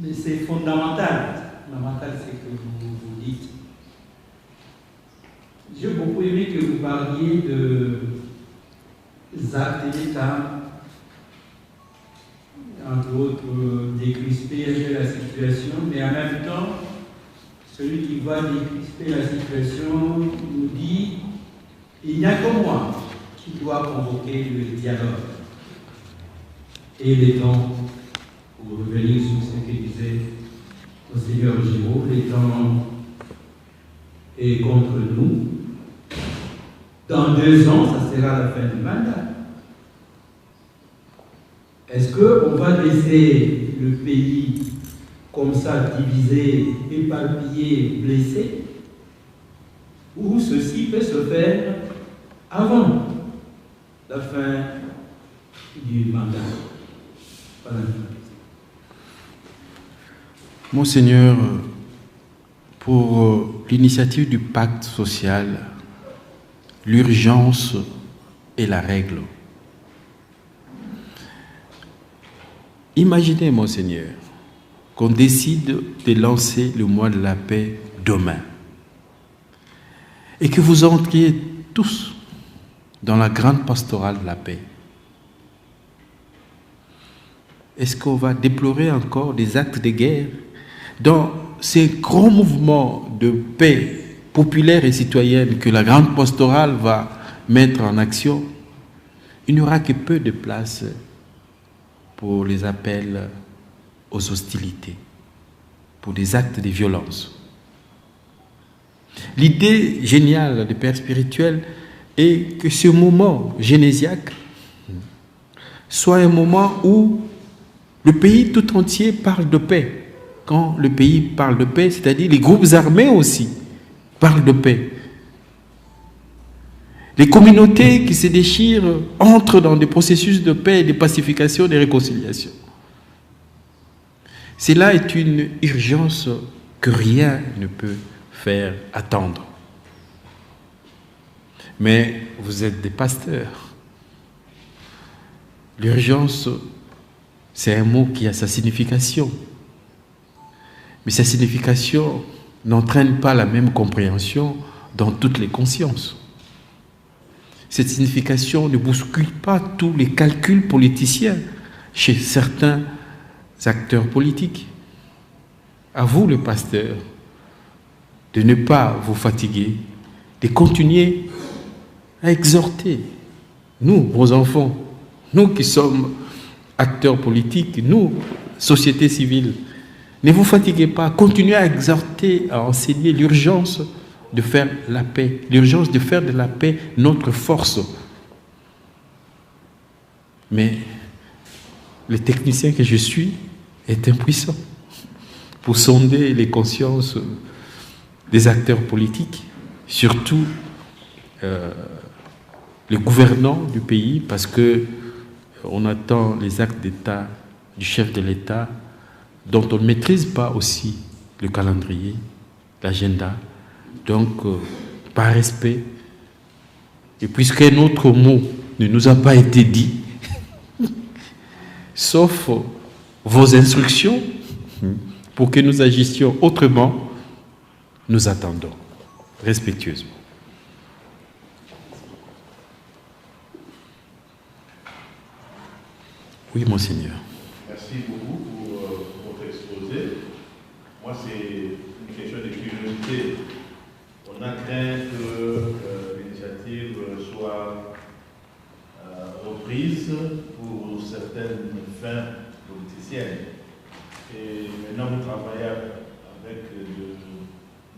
mais c'est fondamental. Fondamental, c'est que vous dites. J'ai beaucoup aimé que vous parliez des actes d'État, entre autres décrisper la situation, mais en même temps, celui qui va décrisper la situation nous dit il n'y a que moi qui dois convoquer le dialogue. Et les temps, pour revenir sur ce que disait Monseigneur Giraud, les temps est contre nous. Dans 2 ans, ça sera la fin du mandat. Est-ce qu'on va laisser le pays comme ça, divisé, éparpillé, blessé, ou ceci peut se faire avant la fin du mandat? Voilà. Monseigneur, pour l'initiative du pacte social, l'urgence est la règle. Imaginez, Monseigneur, qu'on décide de lancer le mois de la paix demain et que vous entriez tous dans la grande pastorale de la paix. Est-ce qu'on va déplorer encore des actes de guerre dans ces grands mouvements de paix populaire et citoyenne que la grande pastorale va mettre en action? Il n'y aura que peu de place pour les appels aux hostilités, pour des actes de violence. L'idée géniale des pères spirituels est que ce moment génésiaque soit un moment où le pays tout entier parle de paix. Quand le pays parle de paix, c'est-à-dire les groupes armés aussi parlent de paix. Les communautés qui se déchirent entrent dans des processus de paix, de pacification, de réconciliation. Cela est une urgence que rien ne peut faire attendre. Mais vous êtes des pasteurs. L'urgence, c'est un mot qui a sa signification. Mais sa signification n'entraîne pas la même compréhension dans toutes les consciences. Cette signification ne bouscule pas tous les calculs politiciens chez certains acteurs politiques. À vous, le pasteur, de ne pas vous fatiguer, de continuer à exhorter, nous, vos enfants, nous qui sommes acteurs politiques, nous, société civile, ne vous fatiguez pas, continuez à exhorter, à enseigner l'urgence de faire la paix, l'urgence de faire de la paix notre force. Mais le technicien que je suis est impuissant pour sonder les consciences des acteurs politiques, surtout les gouvernants du pays, parce que on attend les actes d'État du chef de l'État dont on ne maîtrise pas aussi le calendrier, l'agenda. Donc, par respect, et puisqu'un autre mot ne nous a pas été dit, sauf vos instructions, pour que nous agissions autrement, nous attendons respectueusement. Oui, Monseigneur. Merci beaucoup pour votre exposé. Moi, c'est une question de curiosité. On a craint que l'initiative soit reprise pour certaines fins politiciennes. Et maintenant, vous travaillez avec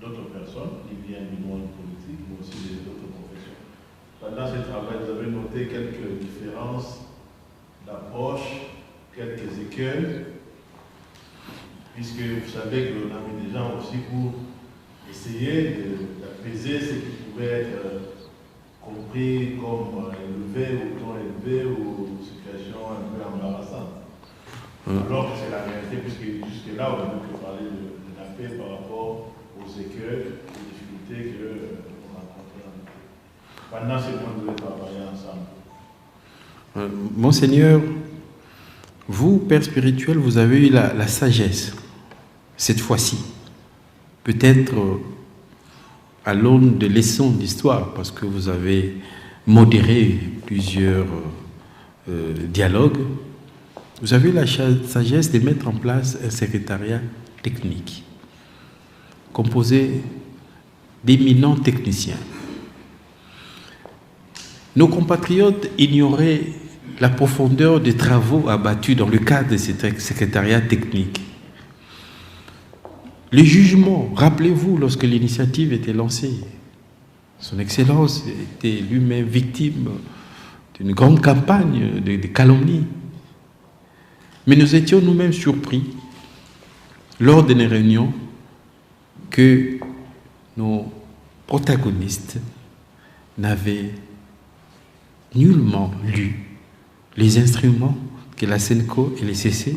d'autres personnes qui viennent du monde politique, mais aussi d'autres professions. Pendant ce travail, vous avez noté quelques différences d'approche, quelques écueils, puisque vous savez qu'on a mis des gens aussi pour essayer d'apaiser ce qui pouvait être compris comme élevé ou non élevé ou situation un peu embarrassante. Alors que c'est la réalité, puisque jusque-là, on ne peut que parler de la paix par rapport aux écueils, aux difficultés qu'on rencontre. Pendant ce temps, vous devez travailler ensemble. Monseigneur, vous, Père spirituel, vous avez eu la sagesse, cette fois-ci, peut-être à l'aune de leçons d'histoire, parce que vous avez modéré plusieurs dialogues, vous avez eu la sagesse de mettre en place un secrétariat technique, composé d'éminents techniciens. Nos compatriotes ignoraient la profondeur des travaux abattus dans le cadre de ce secrétariat technique. Le jugement, rappelez-vous, lorsque l'initiative était lancée, Son Excellence était lui-même victime d'une grande campagne de calomnie. Mais nous étions nous-mêmes surpris, lors de nos réunions, que nos protagonistes n'avaient nullement lu les instruments que la SENCO et les CC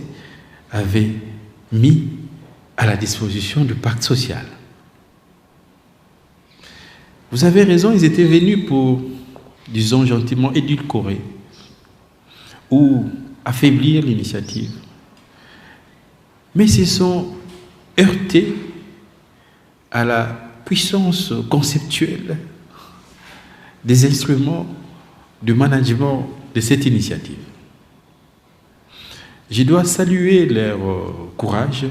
avaient mis à la disposition du pacte social. Vous avez raison, ils étaient venus pour, disons gentiment, édulcorer ou affaiblir l'initiative. Mais ils se sont heurtés à la puissance conceptuelle des instruments de management de cette initiative. Je dois saluer leur courage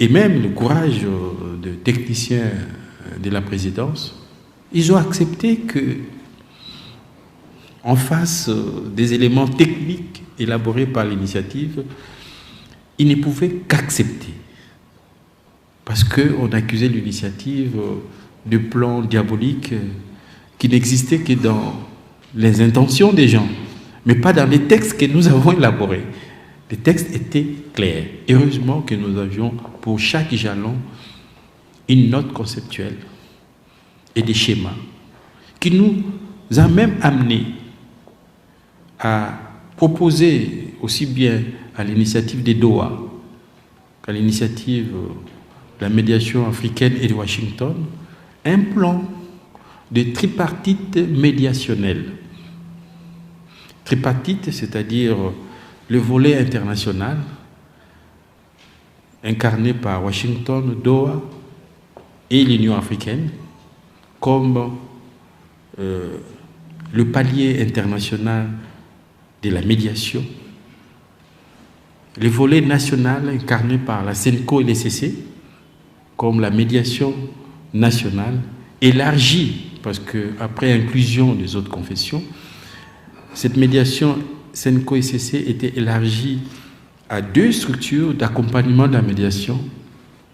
et même le courage de techniciens de la présidence. Ils ont accepté que, en face des éléments techniques élaborés par l'initiative, ils ne pouvaient qu'accepter. Parce qu'on accusait l'initiative de plans diaboliques qui n'existaient que dans les intentions des gens, mais pas dans les textes que nous avons élaborés. Les textes étaient clairs. Heureusement que nous avions pour chaque jalon une note conceptuelle et des schémas qui nous a même amené à proposer aussi bien à l'initiative des Doha qu'à l'initiative de la médiation africaine et de Washington un plan de tripartite médiationnel. Tripartite, c'est-à-dire le volet international incarné par Washington, Doha et l'Union africaine, comme le palier international de la médiation, le volet national incarné par la SENCO et les CC, comme la médiation nationale, élargie, parce qu'après inclusion des autres confessions, cette médiation SENCO et CC était élargie à 2 structures d'accompagnement de la médiation.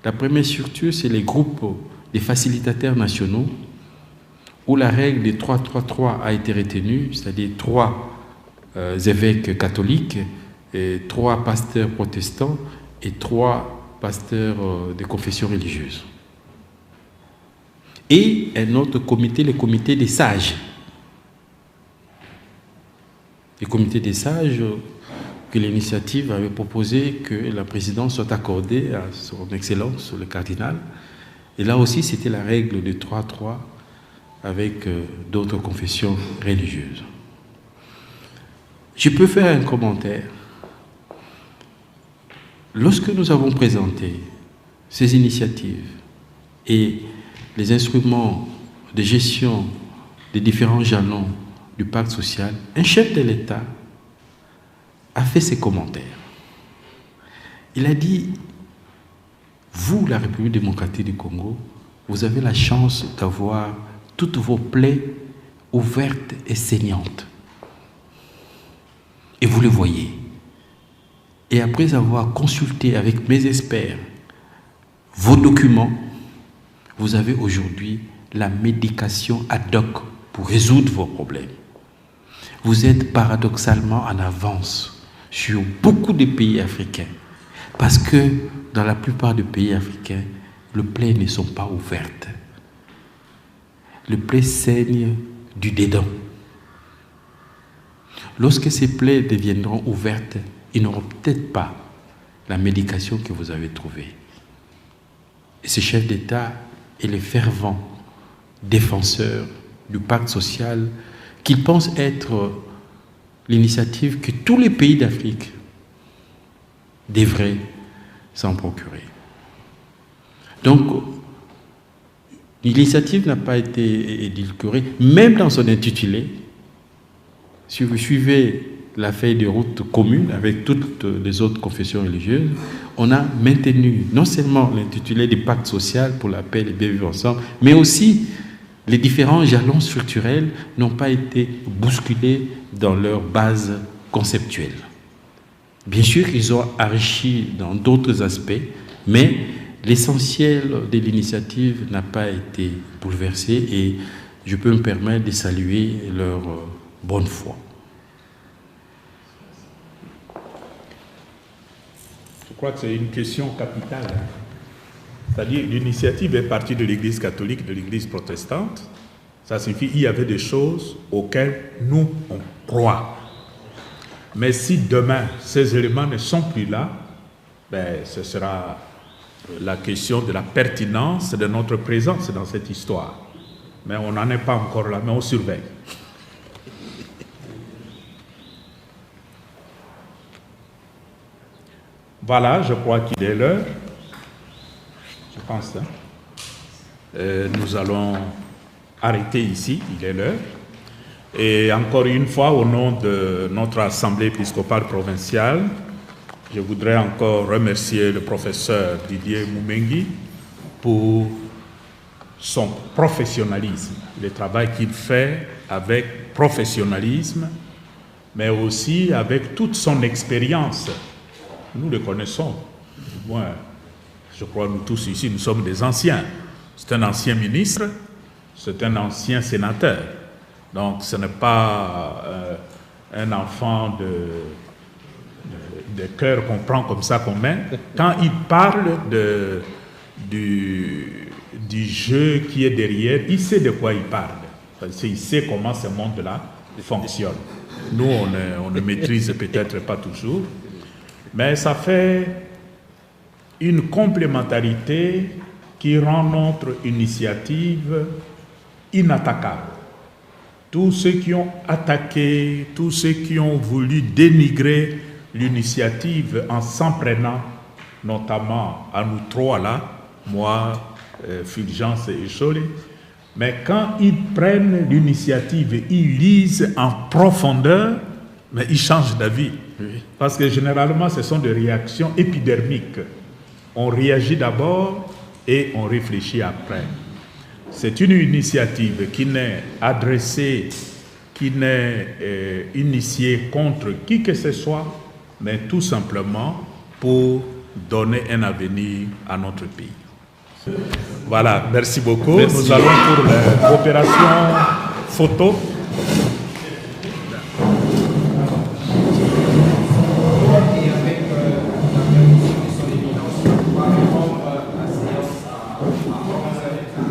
La première structure, c'est les groupes des facilitateurs nationaux, où la règle des 3-3-3 a été retenue, c'est-à-dire 3 évêques catholiques, et 3 pasteurs protestants et 3 pasteurs de confession religieuse. Et un autre comité, le comité des sages. Le comité des sages, que l'initiative avait proposé que la présidence soit accordée à son Excellence, le cardinal. Et là aussi, c'était la règle de 3-3 avec d'autres confessions religieuses. Je peux faire un commentaire. Lorsque nous avons présenté ces initiatives et les instruments de gestion des différents jalons du pacte social, un chef de l'État a fait ses commentaires. Il a dit, vous, la République démocratique du Congo, vous avez la chance d'avoir toutes vos plaies ouvertes et saignantes. Et vous le voyez. Et après avoir consulté avec mes experts vos documents, vous avez aujourd'hui la médication ad hoc pour résoudre vos problèmes. Vous êtes paradoxalement en avance sur beaucoup de pays africains. Parce que dans la plupart des pays africains, les plaies ne sont pas ouvertes. Les plaies saignent du dedans. Lorsque ces plaies deviendront ouvertes, ils n'auront peut-être pas la médication que vous avez trouvée. Et ce chef d'État est le fervent défenseur du pacte social qu'il pense être l'initiative que tous les pays d'Afrique devraient s'en procurer. Donc, l'initiative n'a pas été édulcorée, même dans son intitulé. Si vous suivez la feuille de route commune avec toutes les autres confessions religieuses, on a maintenu non seulement l'intitulé du pacte social pour la paix et le bien vivre ensemble, mais aussi les différents jalons structurels n'ont pas été bousculés dans leur base conceptuelle. Bien sûr, ils ont enrichi dans d'autres aspects, mais l'essentiel de l'initiative n'a pas été bouleversé et je peux me permettre de saluer leur bonne foi. Je crois que c'est une question capitale. C'est-à-dire l'initiative est partie de l'Église catholique, de l'Église protestante. Ça signifie qu'il y avait des choses auxquelles nous, on croit. Mais si demain, ces éléments ne sont plus là, ben, ce sera la question de la pertinence de notre présence dans cette histoire. Mais on n'en est pas encore là, mais on surveille. Voilà, je crois qu'il est l'heure. Je pense. Nous allons arrêter ici, il est l'heure. Et encore une fois, au nom de notre Assemblée épiscopale provinciale, je voudrais encore remercier le professeur Didier Moumengi pour son professionnalisme, le travail qu'il fait avec professionnalisme, mais aussi avec toute son expérience. Nous le connaissons, du moins, je crois nous tous ici, nous sommes des anciens. C'est un ancien ministre, c'est un ancien sénateur. Donc ce n'est pas un enfant de cœur qu'on prend comme ça qu'on met. Quand il parle du jeu qui est derrière, il sait de quoi il parle. Parce qu'il sait comment ce monde-là fonctionne. Nous, on ne maîtrise peut-être pas toujours, mais ça fait une complémentarité qui rend notre initiative inattaquable. Tous ceux qui ont attaqué, tous ceux qui ont voulu dénigrer l'initiative en s'en prenant notamment à nous trois là, moi, Fulgence et Cholet, mais quand ils prennent l'initiative et ils lisent en profondeur, mais ils changent d'avis. Oui. Parce que généralement, ce sont des réactions épidermiques. On réagit d'abord et on réfléchit après. C'est une initiative qui n'est adressée, qui n'est initiée contre qui que ce soit, mais tout simplement pour donner un avenir à notre pays. Voilà, merci beaucoup. Merci. Nous allons pour la coopération photo. Et avec la permission de son éminence, on va répondre la séance à 11h15.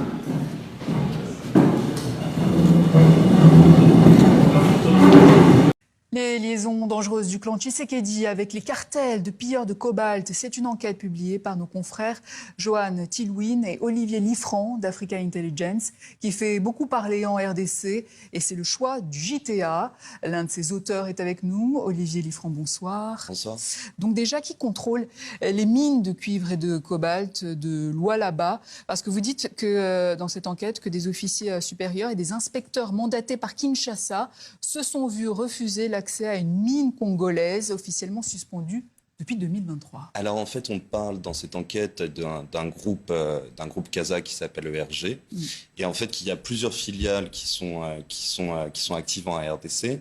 Les liaisons dangereuses du clan Tshisekedi avec les cartels de pilleurs de cobalt, c'est une enquête publiée par nos confrères Johan Tilwin et Olivier Liffrand d'Africa Intelligence qui fait beaucoup parler en RDC et c'est le choix du JTA. L'un de ses auteurs est avec nous. Olivier Liffrand, bonsoir. Bonsoir. Donc déjà, qui contrôle les mines de cuivre et de cobalt de Lualaba? Parce que vous dites que dans cette enquête que des officiers supérieurs et des inspecteurs mandatés par Kinshasa se sont vus refuser l'accès à une mine congolaise officiellement suspendue depuis 2023. Alors en fait, on parle dans cette enquête d'un groupe kazakh qui s'appelle ERG. Et en fait, il y a plusieurs filiales qui sont actives en RDC.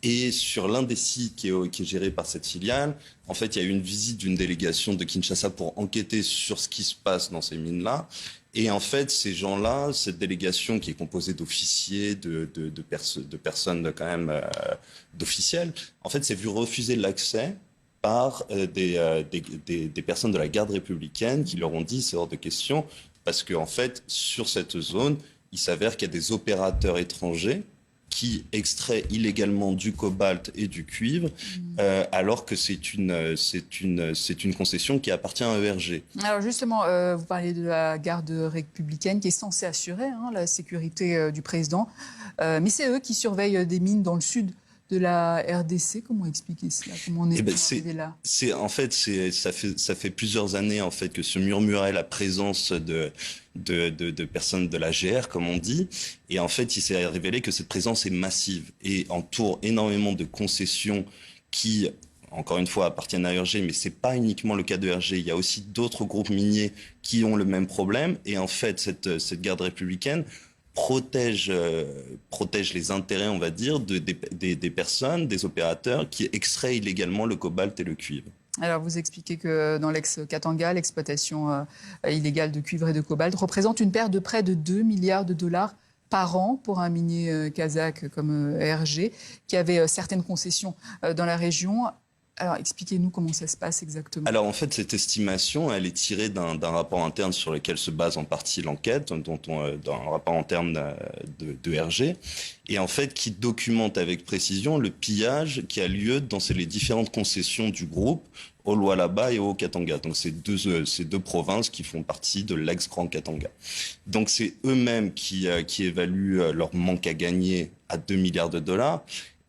Et sur l'un des sites qui est géré par cette filiale, en fait, il y a eu une visite d'une délégation de Kinshasa pour enquêter sur ce qui se passe dans ces mines-là. Et en fait, ces gens-là, cette délégation qui est composée d'officiers, de personnes quand même d'officiels, en fait, s'est vu refuser l'accès par des personnes de la garde républicaine qui leur ont dit c'est hors de question parce qu'en fait, sur cette zone, il s'avère qu'il y a des opérateurs étrangers qui extraient illégalement du cobalt et du cuivre, alors que c'est une concession qui appartient à ERG. Alors justement, vous parlez de la garde républicaine qui est censée assurer la sécurité du président, mais c'est eux qui surveillent des mines dans le sud de la RDC. Comment expliquer cela? Comment on est arrivé là? En fait, ça fait plusieurs années en fait que se murmurait la présence de personnes de la GR, comme on dit. Et en fait, il s'est révélé que cette présence est massive et entoure énormément de concessions qui, encore une fois, appartiennent à ERG, mais c'est pas uniquement le cas de ERG. Il y a aussi d'autres groupes miniers qui ont le même problème. Et en fait, cette garde républicaine protège les intérêts, on va dire, des personnes, des opérateurs qui extraient illégalement le cobalt et le cuivre. Alors, vous expliquez que dans l'ex-Katanga, l'exploitation illégale de cuivre et de cobalt représente une perte de près de 2 milliards de dollars par an pour un minier kazakh comme ERG, qui avait certaines concessions dans la région. Alors, expliquez-nous comment ça se passe exactement. Alors, en fait, cette estimation, elle est tirée d'un rapport interne sur lequel se base en partie l'enquête, d'un rapport interne de RG, et en fait, qui documente avec précision le pillage qui a lieu dans les différentes concessions du groupe, au Lualaba et au Katanga. Donc, ces deux provinces qui font partie de l'ex-Grand Katanga. Donc, c'est eux-mêmes qui évaluent leur manque à gagner à 2 milliards de dollars.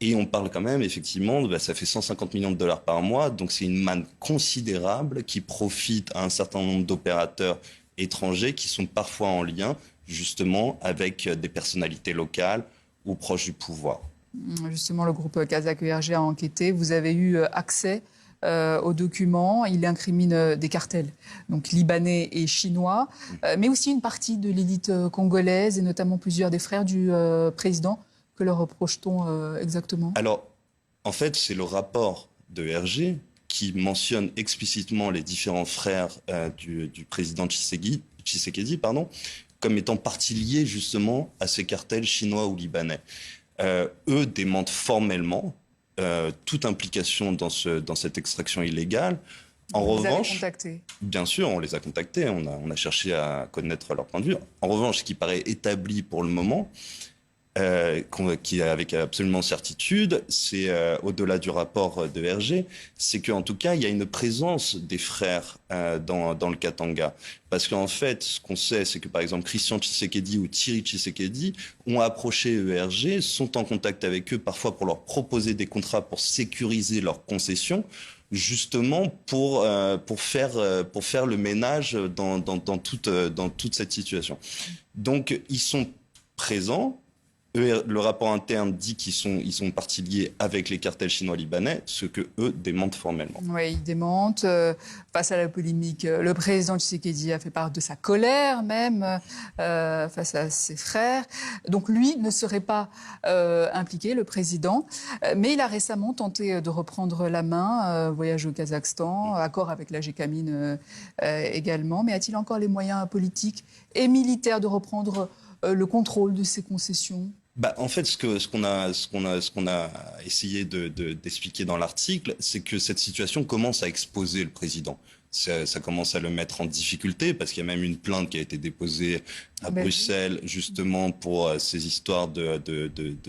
Et on parle quand même, effectivement, ça fait 150 millions de dollars par mois. Donc, c'est une manne considérable qui profite à un certain nombre d'opérateurs étrangers qui sont parfois en lien, justement, avec des personnalités locales ou proches du pouvoir. Justement, le groupe kazakh ERG a enquêté. Vous avez eu accès aux documents. Il incrimine des cartels, donc libanais et chinois, mais aussi une partie de l'élite congolaise et notamment plusieurs des frères du président. Que leur reproche-t-on exactement? Alors, en fait, c'est le rapport de RG qui mentionne explicitement les différents frères du président Tshisekedi, comme étant partie liée justement à ces cartels chinois ou libanais. Eux démentent formellement toute implication dans cette extraction illégale. En revanche, bien sûr, on les a contactés, on a cherché à connaître leur point de vue. En revanche, ce qui paraît établi pour le moment, qui avec absolument certitude, c'est au-delà du rapport de RG, c'est qu'en tout cas, il y a une présence des frères dans le Katanga. Parce qu'en fait, ce qu'on sait, c'est que par exemple, Christian Tshisekedi ou Thierry Tshisekedi ont approché ERG, sont en contact avec eux parfois pour leur proposer des contrats pour sécuriser leurs concessions, justement pour faire le ménage dans toute cette situation. Donc, ils sont présents. Le rapport interne dit qu'ils sont partie liés avec les cartels chinois-libanais, ce que eux démentent formellement. Oui, ils démentent. Face à la polémique, le président Tshisekedi a fait part de sa colère même face à ses frères. Donc lui ne serait pas impliqué, le président, mais il a récemment tenté de reprendre la main, voyage au Kazakhstan, accord avec la Gécamine également. Mais a-t-il encore les moyens politiques et militaires de reprendre le contrôle de ces concessions ? En fait, ce qu'on a essayé d'expliquer dans l'article, c'est que cette situation commence à exposer le président. Ça commence à le mettre en difficulté parce qu'il y a même une plainte qui a été déposée à Bruxelles justement pour ces histoires de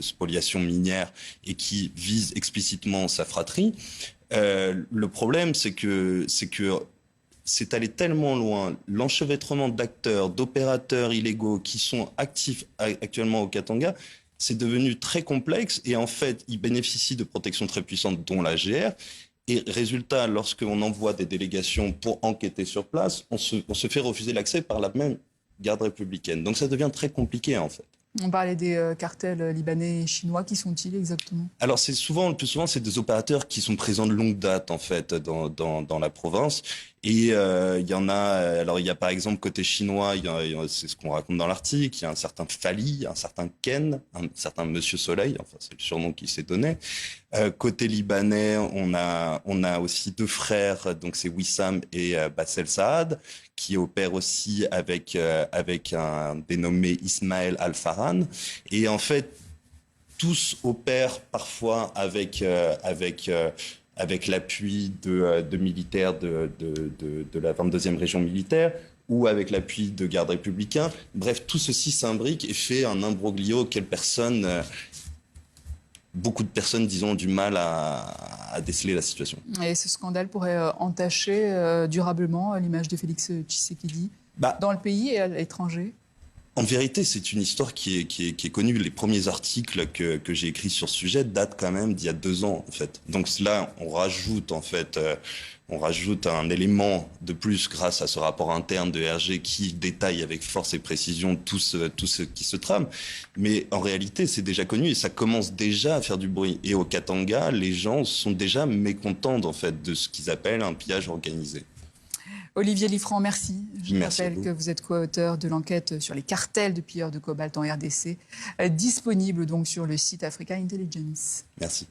spoliation minière et qui vise explicitement sa fratrie. Le problème, c'est que c'est allé tellement loin, l'enchevêtrement d'acteurs, d'opérateurs illégaux qui sont actifs actuellement au Katanga, c'est devenu très complexe et en fait, ils bénéficient de protections très puissantes, dont la GR. Et résultat, lorsqu'on envoie des délégations pour enquêter sur place, on se fait refuser l'accès par la même garde républicaine. Donc ça devient très compliqué en fait. On parlait des cartels libanais et chinois. Qui sont-ils exactement ? Alors le plus souvent, c'est des opérateurs qui sont présents de longue date en fait dans la province. Et il y en a. Alors il y a par exemple côté chinois, c'est ce qu'on raconte dans l'article. Il y a un certain Fali, un certain Ken, un certain Monsieur Soleil. Enfin c'est le surnom qui s'est donné. Côté libanais, on a aussi deux frères. Donc c'est Wissam et Bassel Saad, qui opèrent aussi avec un dénommé Ismaël Al-Farhan. Et en fait, tous opèrent parfois avec l'appui de militaires de la 22e région militaire ou avec l'appui de gardes républicains. Bref, tout ceci s'imbrique et fait un imbroglio auquel beaucoup de personnes, disons, ont du mal à déceler la situation. Et ce scandale pourrait entacher durablement l'image de Félix Tshisekedi dans le pays et à l'étranger ? En vérité, c'est une histoire qui est connue. Les premiers articles que j'ai écrits sur ce sujet datent quand même d'il y a 2 ans, en fait. Donc là, on rajoute un élément de plus grâce à ce rapport interne de RG qui détaille avec force et précision tout ce qui se trame. Mais en réalité, c'est déjà connu et ça commence déjà à faire du bruit. Et au Katanga, les gens sont déjà mécontents, en fait, de ce qu'ils appellent un pillage organisé. Olivier Liffrand, merci. Je Merci rappelle que vous êtes co-auteur de l'enquête sur les cartels de pilleurs de cobalt en RDC, disponible donc sur le site Africa Intelligence. Merci.